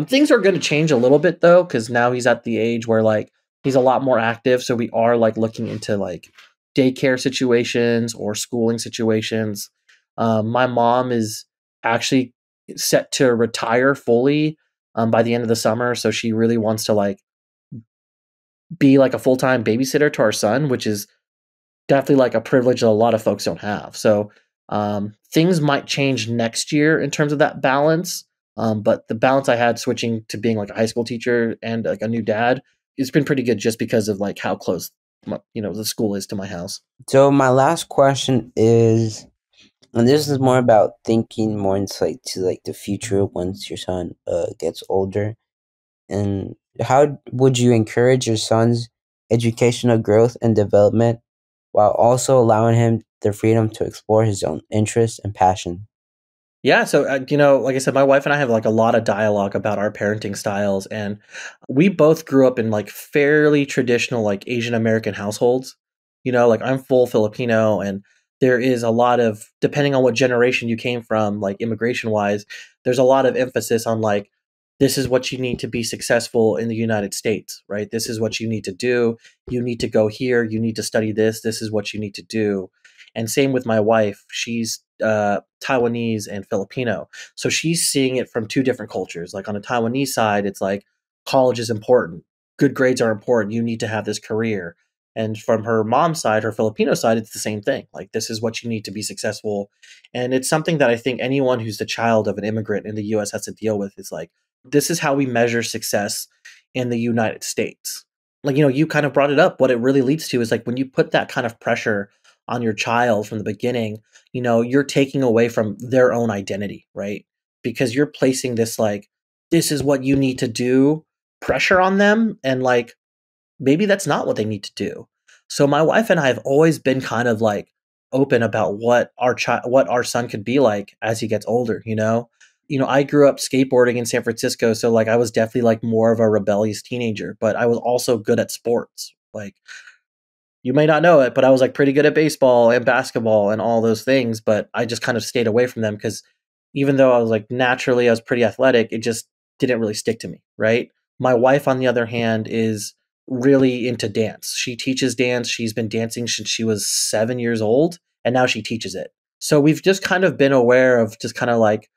Things are going to change a little bit though, because now he's at the age where like he's a lot more active. So we are like looking into like daycare situations or schooling situations. My mom is actually set to retire fully by the end of the summer. So she really wants to like be like a full-time babysitter to our son, which is definitely like a privilege that a lot of folks don't have. So things might change next year in terms of that balance. But the balance I had switching to being like a high school teacher and like a new dad, it's been pretty good just because of like how close the school is to my house. So my last question is, and this is more about thinking more into like to like the future once your son gets older. And how would you encourage your son's educational growth and development while also allowing him the freedom to explore his own interests and passion? Yeah, so like I said, my wife and I have like a lot of dialogue about our parenting styles, and we both grew up in like fairly traditional like Asian American households. Like I'm full Filipino, and there is a lot of, depending on what generation you came from, like immigration wise, there's a lot of emphasis on like this is what you need to be successful in the United States, right? This is what you need to do. You need to go here. You need to study this. This is what you need to do. And same with my wife. She's Taiwanese and Filipino. So she's seeing it from two different cultures. Like on the Taiwanese side, it's like college is important. Good grades are important. You need to have this career. And from her mom's side, her Filipino side, it's the same thing. Like this is what you need to be successful. And it's something that I think anyone who's the child of an immigrant in the US has to deal with. Is like, this is how we measure success in the United States. Like, you kind of brought it up. What it really leads to is like when you put that kind of pressure on your child from the beginning, you're taking away from their own identity, right? Because you're placing this like, this is what you need to do pressure on them. And like, maybe that's not what they need to do. So my wife and I have always been kind of like open about what our son could be like as he gets older, I grew up skateboarding in San Francisco, so like I was definitely like more of a rebellious teenager, but I was also good at sports. Like, you may not know it, but I was like pretty good at baseball and basketball and all those things, but I just kind of stayed away from them because even though I was like naturally I was pretty athletic, it just didn't really stick to me, right? My wife, on the other hand, is really into dance. She teaches dance. She's been dancing since she was 7 years old, and now she teaches it. So we've just kind of been aware of just kind of like,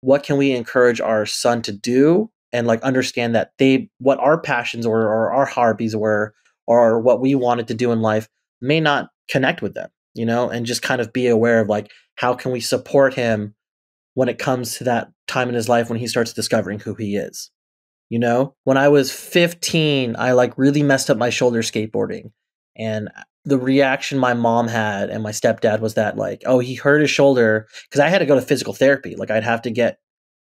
what can we encourage our son to do, and like understand that what our passions or our hobbies were or what we wanted to do in life may not connect with them, and just kind of be aware of like, how can we support him when it comes to that time in his life when he starts discovering who he is. When I was 15, I like really messed up my shoulder skateboarding, and the reaction my mom had and my stepdad was that like, oh, he hurt his shoulder, because I had to go to physical therapy. Like I'd have to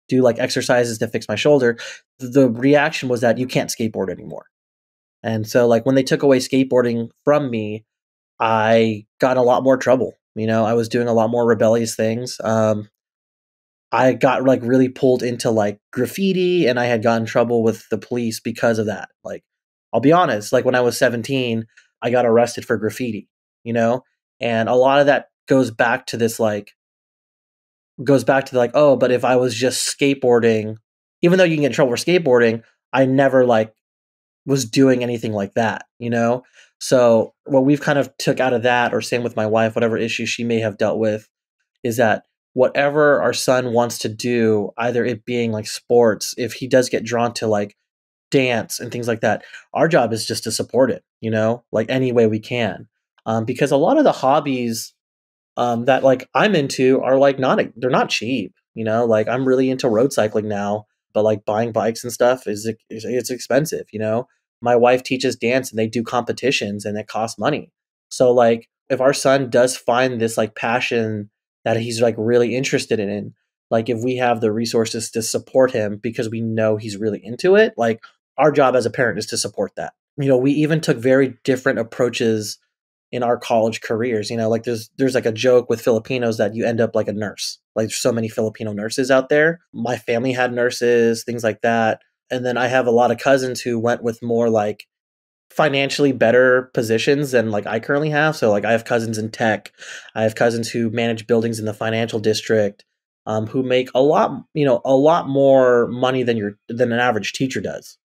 do like exercises to fix my shoulder. The reaction was that you can't skateboard anymore. And so like when they took away skateboarding from me, I got in a lot more trouble. I was doing a lot more rebellious things. I got like really pulled into like graffiti, and I had gotten in trouble with the police because of that. Like, I'll be honest, like when I was 17, I got arrested for graffiti, and a lot of that goes back to oh, but if I was just skateboarding, even though you can get in trouble for skateboarding, I never like was doing anything like that, So what we've kind of took out of that, or same with my wife, whatever issues she may have dealt with, is that whatever our son wants to do, either it being like sports, if he does get drawn to like dance and things like that, our job is just to support it, like any way we can. Because a lot of the hobbies that like I'm into are like they're not cheap, like I'm really into road cycling now, but like buying bikes and stuff it's expensive, My wife teaches dance and they do competitions and it costs money. So like if our son does find this like passion that he's like really interested in, like if we have the resources to support him because we know he's really into it, like our job as a parent is to support that. We even took very different approaches in our college careers. Like there's like a joke with Filipinos that you end up like a nurse. Like there's so many Filipino nurses out there. My family had nurses, things like that. And then I have a lot of cousins who went with more like financially better positions than like I currently have. So like I have cousins in tech. I have cousins who manage buildings in the financial district, who make a lot more money than an average teacher does.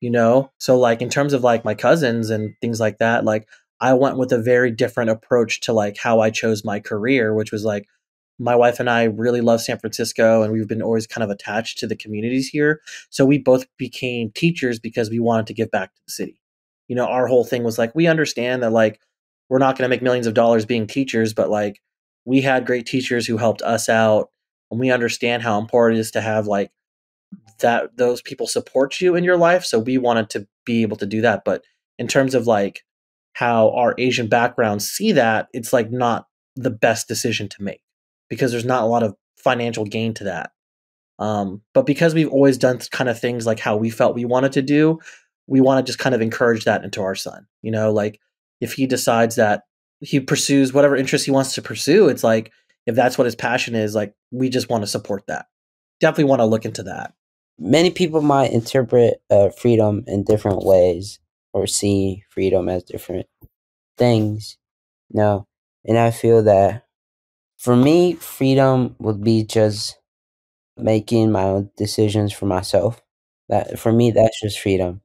you know? So like in terms of like my cousins and things like that, like I went with a very different approach to like how I chose my career, which was like my wife and I really love San Francisco and we've been always kind of attached to the communities here. So we both became teachers because we wanted to give back to the city. You know, our whole thing was like we understand that like we're not going to make millions of dollars being teachers, but like we had great teachers who helped us out and we understand how important it is to have like that those people support you in your life. So we wanted to be able to do that. But in terms of like how our Asian backgrounds see that, it's like not the best decision to make because there's not a lot of financial gain to that. But because we've always done kind of things like how we felt we wanted to do, we want to just kind of encourage that into our son. You know, like if he decides that he pursues whatever interest he wants to pursue, it's like if that's what his passion is, like we just want to support that. Definitely want to look into that. Many people might interpret freedom in different ways or see freedom as different things. No, and I feel that for me, freedom would be just making my own decisions for myself. That for me, that's just freedom.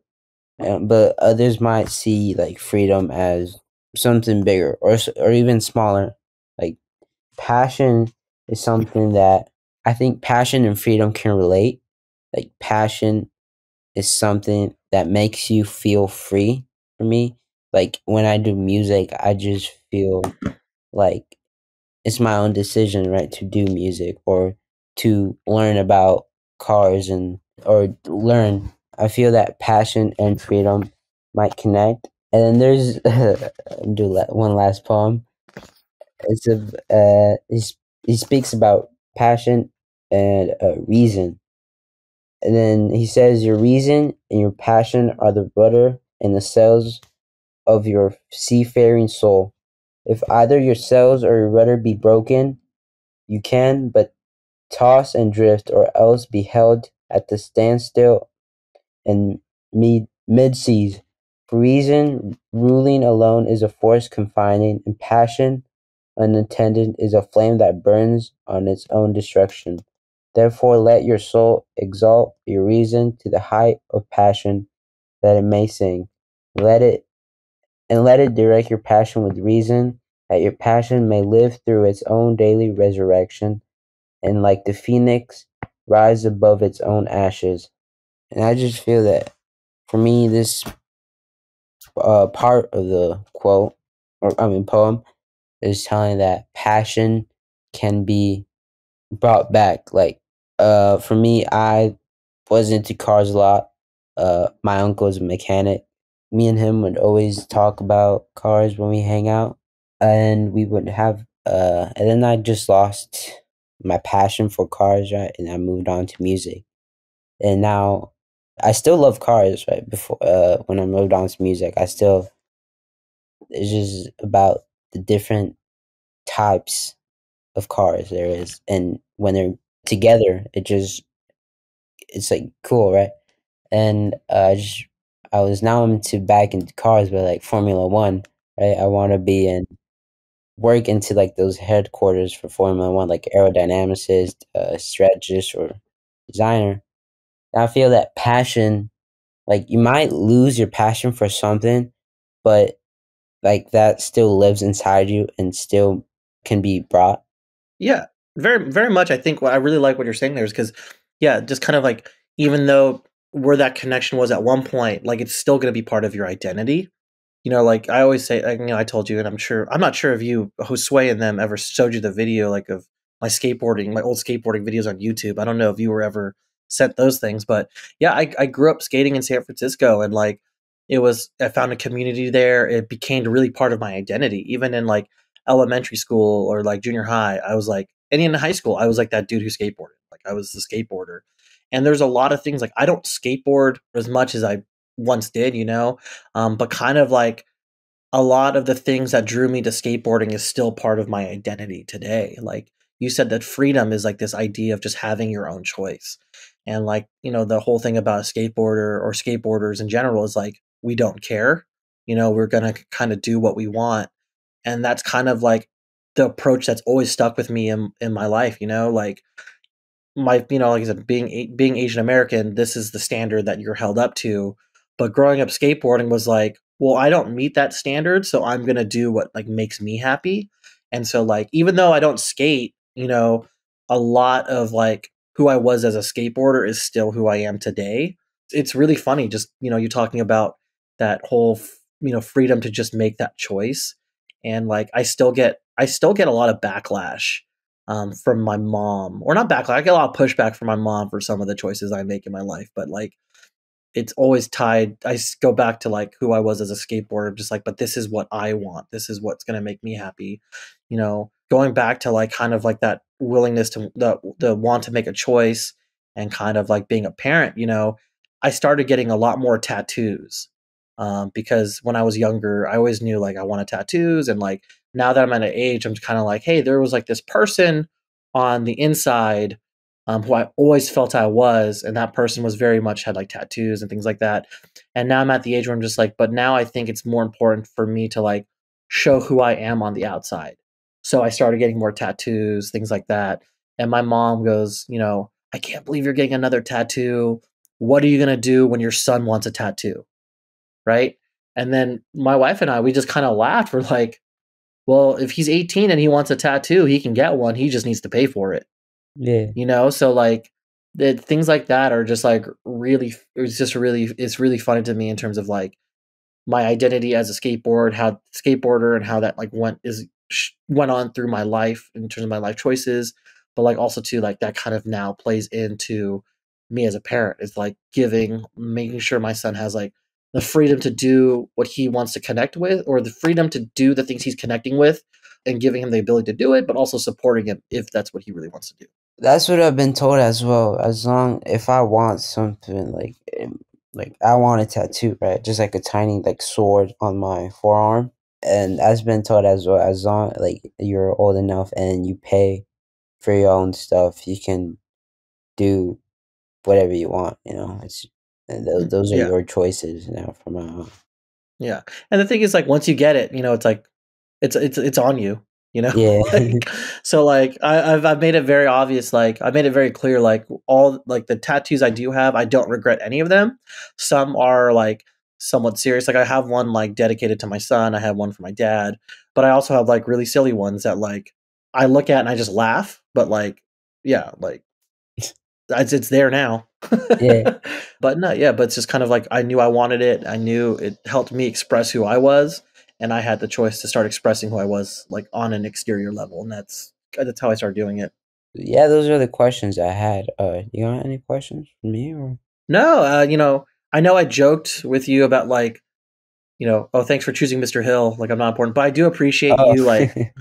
But others might see like freedom as something bigger or even smaller. Like passion is something that I think passion and freedom can relate. Like passion is something that makes you feel free for me. Like when I do music, I just feel like it's my own decision, right, to do music or to learn about cars and or learn. I feel that passion and freedom might connect. And then there's one last poem. It's he speaks about passion and reason. And then he says, your reason and your passion are the rudder and the sails of your seafaring soul. If either your sails or your rudder be broken, you can but toss and drift, or else be held at the standstill in mid-seas. For reason, ruling alone is a force confining, and passion, unattended, is a flame that burns on its own destruction. Therefore, let your soul exalt your reason to the height of passion, that it may sing. Let it direct your passion with reason, that your passion may live through its own daily resurrection, and like the phoenix, rise above its own ashes. And I just feel that for me, this part of the quote, poem, is telling that passion can be brought back. Like, for me, I was into cars a lot. My uncle is a mechanic. Me and him would always talk about cars when we hang out, and we would have. And then I just lost my passion for cars, right? And I moved on to music, and now I still love cars, right? Before, when I moved on to music, I still. It's just about the different types of cars there is, and when they're together, it's like cool, right? And I was now into back into cars, but like Formula One, right? I want to be in work into like those headquarters for Formula One, like aerodynamicist, strategist, or designer. And I feel that passion, like you might lose your passion for something, but like that still lives inside you and still can be brought. Yeah, very, very much. I think what I really like what you're saying there is because, yeah, just kind of like even though where that connection was at one point, like it's still going to be part of your identity. You know, like I always say, like, you know, I told you, and I'm not sure if you, Josue and them ever showed you the video like of my old skateboarding videos on YouTube. I don't know if you were ever sent those things, but yeah, I grew up skating in San Francisco and like I found a community there. It became really part of my identity, even in like elementary school or like junior high. I was like, and in high school, I was like that dude who skateboarded. Like I was the skateboarder. And there's a lot of things like I don't skateboard as much as I once did, you know, but kind of like a lot of the things that drew me to skateboarding is still part of my identity today. Like you said that freedom is like this idea of just having your own choice. And like, you know, the whole thing about a skateboarder or skateboarders in general is like, we don't care. You know, we're going to kind of do what we want. And that's kind of like the approach that's always stuck with me in my life, you know, like like I said, being Asian American, this is the standard that you're held up to. But growing up skateboarding was like, well, I don't meet that standard, so I'm gonna do what like makes me happy. And so like even though I don't skate, a lot of like who I was as a skateboarder is still who I am today. It's really funny just, you talking about that whole freedom to just make that choice. And like I still get a lot of backlash from my mom, or not backlash. I get a lot of pushback from my mom for some of the choices I make in my life, but like it's always tied. Go back to like who I was as a skateboarder, just like, but this is what I want. This is what's going to make me happy. Going back to like kind of like that willingness to the want to make a choice, and kind of like being a parent. I started getting a lot more tattoos because when I was younger, I always knew like I wanted tattoos, and like now that I'm at an age, I'm kind of like, hey, there was like this person on the inside who I always felt I was, and that person was very much had like tattoos and things like that. And now I'm at the age where I'm just like, but now I think it's more important for me to like show who I am on the outside. So I started getting more tattoos, things like that. And my mom goes, I can't believe you're getting another tattoo. What are you going to do when your son wants a tattoo? Right. And then my wife and I, we just kind of laughed. We're like, well, if he's 18 and he wants a tattoo, he can get one. He just needs to pay for it. Yeah. So like things like that are just like really, it's really funny to me in terms of like my identity as a skateboarder, and how that like went on through my life in terms of my life choices. But like also too, like that kind of now plays into me as a parent. It's like making sure my son has like the freedom to do what he wants to connect with, or the freedom to do the things he's connecting with, and giving him the ability to do it, but also supporting him if that's what he really wants to do. That's what I've been told as well. If I want something like I want a tattoo, right? Just like a tiny like sword on my forearm. And I've been told as well, as long like you're old enough and you pay for your own stuff, you can do whatever you want. Those are Yeah. your choices. From Yeah. And the thing is like once you get it, it's like it's on you, yeah. like, so like I've made it very obvious, like I made it very clear, like all like the tattoos I do have, I don't regret any of them. Some are like somewhat serious, like I have one like dedicated to my son, I have one for my dad, but I also have like really silly ones that like I look at and I just laugh, but like yeah, like it's there now. Yeah. But no, yeah, but it's just kind of like I knew I wanted it. I knew it helped me express who I was, and I had the choice to start expressing who I was like on an exterior level, and that's how I started doing it. Yeah, those are the questions I had. You got any questions for me or? No, I know I joked with you about like, oh, thanks for choosing Mr. Hill. Like I'm not important, but I do appreciate Oh. you like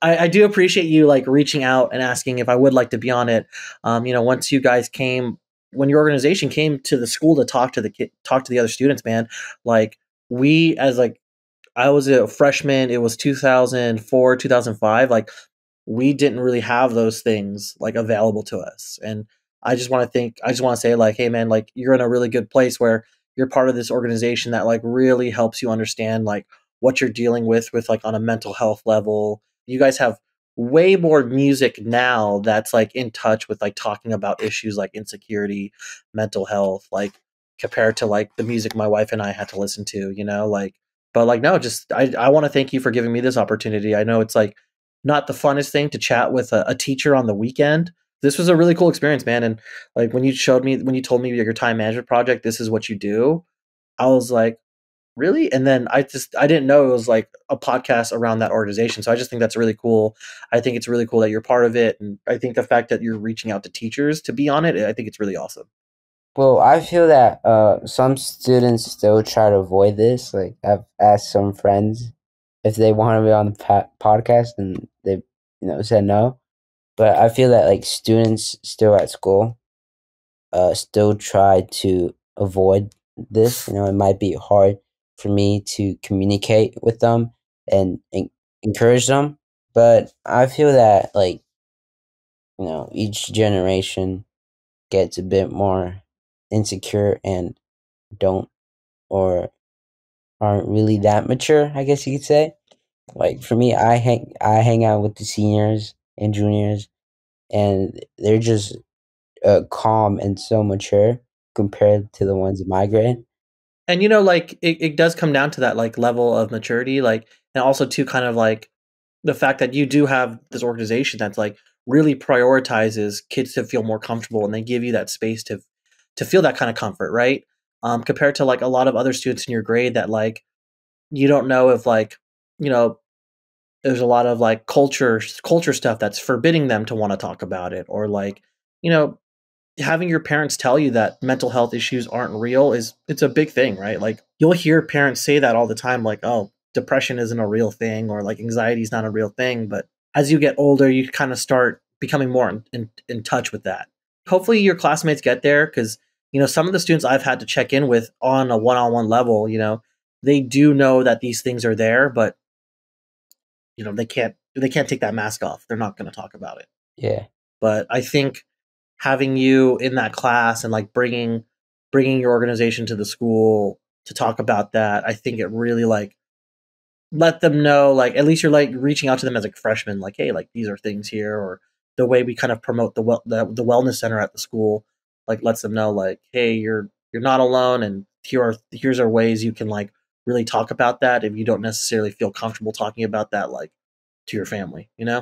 I do appreciate you like reaching out and asking if I would like to be on it. Once you guys came, when your organization came to the school to talk to the other students, man, like we as like I was a freshman, it was 2004, 2005, like we didn't really have those things like available to us. And I just want to say like, hey man, like you're in a really good place where you're part of this organization that like really helps you understand like what you're dealing with like on a mental health level. You guys have way more music now that's like in touch with like talking about issues like insecurity, mental health, like compared to like the music my wife and I had to listen to, like, but like no, just I want to thank you for giving me this opportunity. I know it's like not the funnest thing to chat with a teacher on the weekend. This was a really cool experience, man. And like when you told me your time management project, this is what you do, I was like, really? And then I didn't know it was like a podcast around that organization. So I just think that's really cool. I think it's really cool that you're part of it. And I think the fact that you're reaching out to teachers to be on it, I think it's really awesome. Well, I feel that some students still try to avoid this. Like I've asked some friends if they want to be on the podcast, and they said no. But I feel that like students still at school still try to avoid this. It might be hard for me to communicate with them and encourage them. But I feel that like each generation gets a bit more insecure and don't or aren't really that mature, I guess you could say. Like for me, I hang out with the seniors and juniors, and they're just calm and so mature compared to the ones in my grade. And like it does come down to that like level of maturity, like, and also to kind of like the fact that you do have this organization that's like really prioritizes kids to feel more comfortable, and they give you that space to feel that kind of comfort, right? Compared to like a lot of other students in your grade that like you don't know if like you know there's a lot of like culture stuff that's forbidding them to want to talk about it, or like you know having your parents tell you that mental health issues aren't real it's a big thing, right? Like you'll hear parents say that all the time, like, oh, depression isn't a real thing, or like anxiety is not a real thing. But as you get older, you kind of start becoming more in touch with that. Hopefully your classmates get there, because some of the students I've had to check in with on a one-on-one level, they do know that these things are there, but they can't take that mask off. They're not going to talk about it. Yeah. But I think having you in that class and like bringing your organization to the school to talk about that, I think it really like let them know, like at least you're like reaching out to them as a freshman, like, hey, like these are things here, or the way we kind of promote the wellness center at the school, like lets them know, like, hey, you're not alone, and here's our ways you can like really talk about that if you don't necessarily feel comfortable talking about that like to your family, Yeah,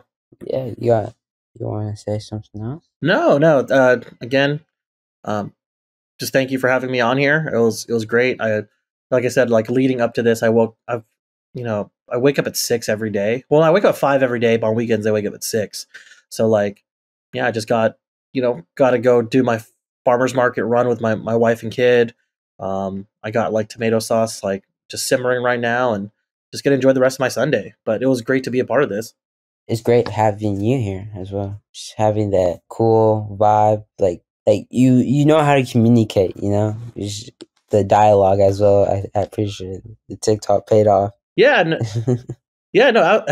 you want to say something else? No, again, um, just thank you for having me on here. It was great. Like I said, like leading up to this, I wake up at 6 every day. Well, I wake up at 5 every day, but on weekends I wake up at 6. So like, yeah, I just got to go do my farmer's market run with my wife and kid. I got like tomato sauce, like just simmering right now, and just gonna enjoy the rest of my Sunday. But it was great to be a part of this. It's great having you here as well. Just having that cool vibe, like you know how to communicate. Just the dialogue as well. I appreciate it. The TikTok paid off. Yeah, yeah, no,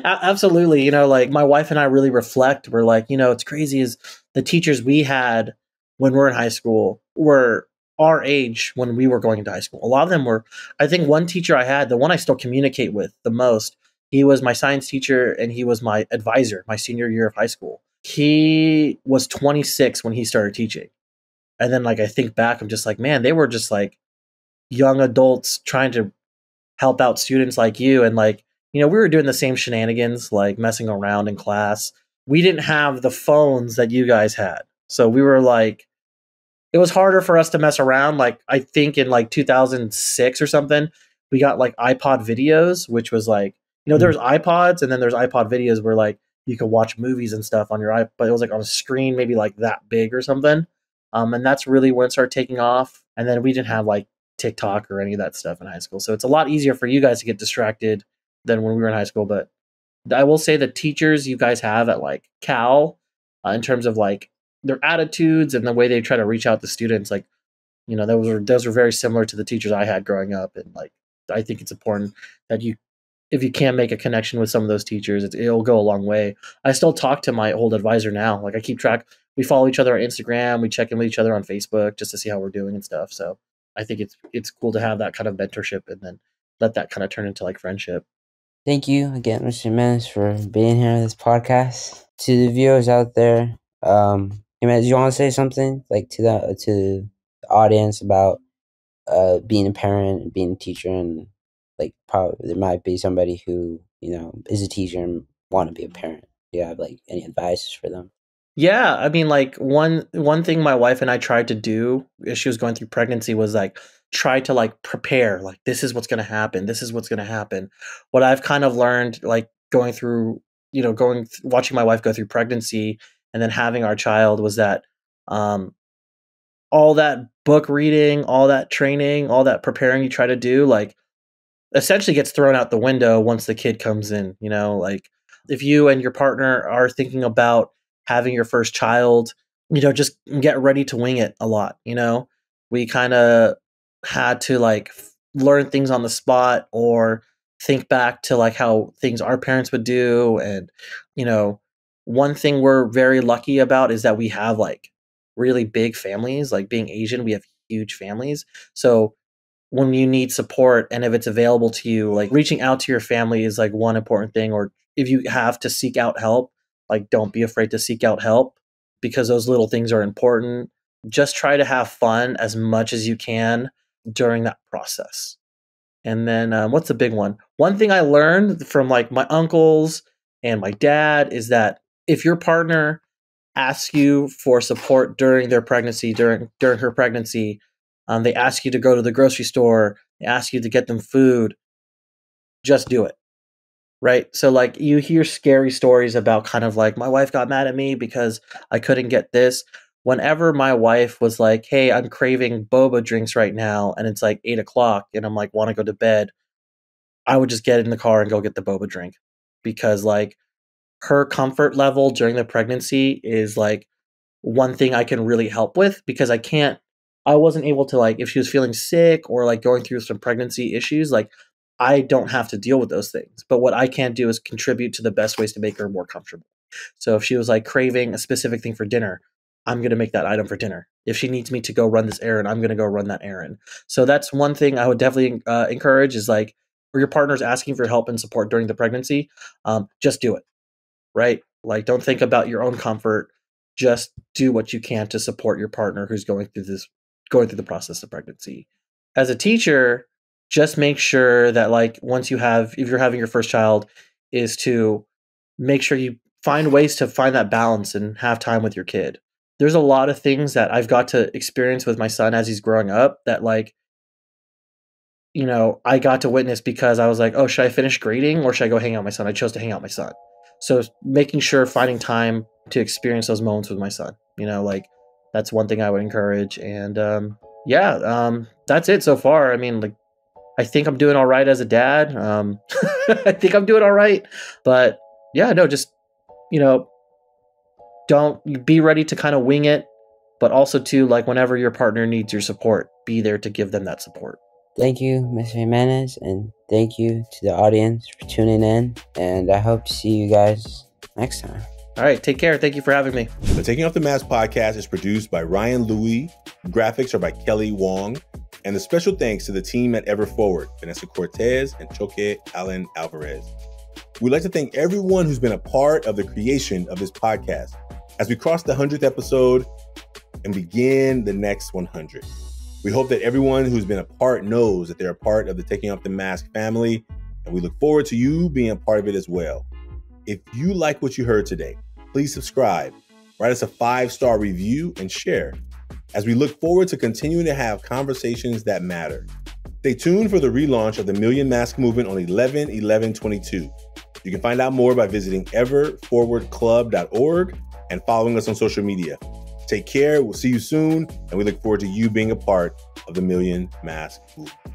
absolutely. Like my wife and I really reflect. We're like, it's crazy is the teachers we had when we were in high school were our age when we were going into high school. A lot of them were, I think one teacher I had, the one I still communicate with the most, he was my science teacher and he was my advisor my senior year of high school. He was 26 when he started teaching. And then like I think back, I'm just like, man, they were just like young adults trying to help out students like you. And like, we were doing the same shenanigans, like messing around in class. We didn't have the phones that you guys had. So we were like, it was harder for us to mess around. Like, I think in like 2006 or something, we got like iPod videos, which was like, there's iPods and then there's iPod videos where like you could watch movies and stuff on your iPod, but it was like on a screen, maybe like that big or something. And that's really when it started taking off. And then we didn't have like TikTok or any of that stuff in high school. So it's a lot easier for you guys to get distracted than when we were in high school. But I will say the teachers you guys have at like Cal, in terms of like their attitudes and the way they try to reach out to students, like, those were very similar to the teachers I had growing up. And like, I think it's important that if you can make a connection with some of those teachers, it'll go a long way. I still talk to my old advisor now. Like I keep track. We follow each other on Instagram. We check in with each other on Facebook just to see how we're doing and stuff. So I think it's cool to have that kind of mentorship and then let that kind of turn into like friendship. Thank you again, Mr. Jimenez, for being here on this podcast. To the viewers out there, Jimenez, you want to say something like to the audience about being a parent and being a teacher, and like probably there might be somebody who is a teacher and want to be a parent. Do you have like any advice for them? Yeah, I mean, like one thing my wife and I tried to do as she was going through pregnancy was like try to like prepare, like this is what's going to happen. This is what's going to happen. What I've kind of learned, like going through, watching my wife go through pregnancy and then having our child, was that all that book reading, all that training, all that preparing you try to do, like essentially gets thrown out the window once the kid comes in. Like if you and your partner are thinking about having your first child, just get ready to wing it a lot. We kind of had to like learn things on the spot or think back to like how things our parents would do. And, one thing we're very lucky about is that we have like really big families. Like being Asian, we have huge families. So when you need support and if it's available to you, like reaching out to your family is like one important thing. Or if you have to seek out help, like don't be afraid to seek out help, because those little things are important. Just try to have fun as much as you can. during that process. And then what's the big one? One thing I learned from like my uncles and my dad is that if your partner asks you for support during their pregnancy, during her pregnancy, they ask you to go to the grocery store, they ask you to get them food, just do it. Right? So like you hear scary stories about kind of like my wife got mad at me because I couldn't get this. Whenever my wife was like, hey, I'm craving boba drinks right now, and it's like 8 o'clock, and I'm like, want to go to bed, I would just get in the car and go get the boba drink, because like her comfort level during the pregnancy is like one thing I can really help with, because I wasn't able to, like, if she was feeling sick or like going through some pregnancy issues, like I don't have to deal with those things. But what I can do is contribute to the best ways to make her more comfortable. So if she was like craving a specific thing for dinner, I'm going to make that item for dinner. If she needs me to go run this errand, I'm going to go run that errand. So that's one thing I would definitely encourage is like, where your partner's asking for help and support during the pregnancy, just do it, right? Like, don't think about your own comfort. Just do what you can to support your partner who's going through the process of pregnancy. As a teacher, just make sure that like if you're having your first child, is to make sure you find ways to find that balance and have time with your kid. There's a lot of things that I've got to experience with my son as he's growing up that like, I got to witness because I was like, oh, should I finish grading or should I go hang out with my son? I chose to hang out with my son. So making sure finding time to experience those moments with my son, like that's one thing I would encourage. And that's it so far. I mean, like, I think I'm doing all right as a dad. I think I'm doing all right. But yeah, no, just, don't be ready to kind of wing it, but also to like whenever your partner needs your support, be there to give them that support. Thank you, Mr. Jimenez, and thank you to the audience for tuning in, and I hope to see you guys next time. All right, take care. Thank you for having me. The Taking Off the Mask podcast is produced by Ryan Louie, graphics are by Kelly Wong, and a special thanks to the team at Everforward, Vanessa Cortez and Choque Alan Alvarez. We'd like to thank everyone who's been a part of the creation of this podcast as we cross the 100th episode and begin the next 100. We hope that everyone who's been a part knows that they're a part of the Taking Off the Mask family, and we look forward to you being a part of it as well. If you like what you heard today, please subscribe, write us a 5-star review, and share, as we look forward to continuing to have conversations that matter. Stay tuned for the relaunch of the Million Mask Movement on 11/11/22. You can find out more by visiting everforwardclub.org and following us on social media. Take care. We'll see you soon. And we look forward to you being a part of the Million Mask Movement.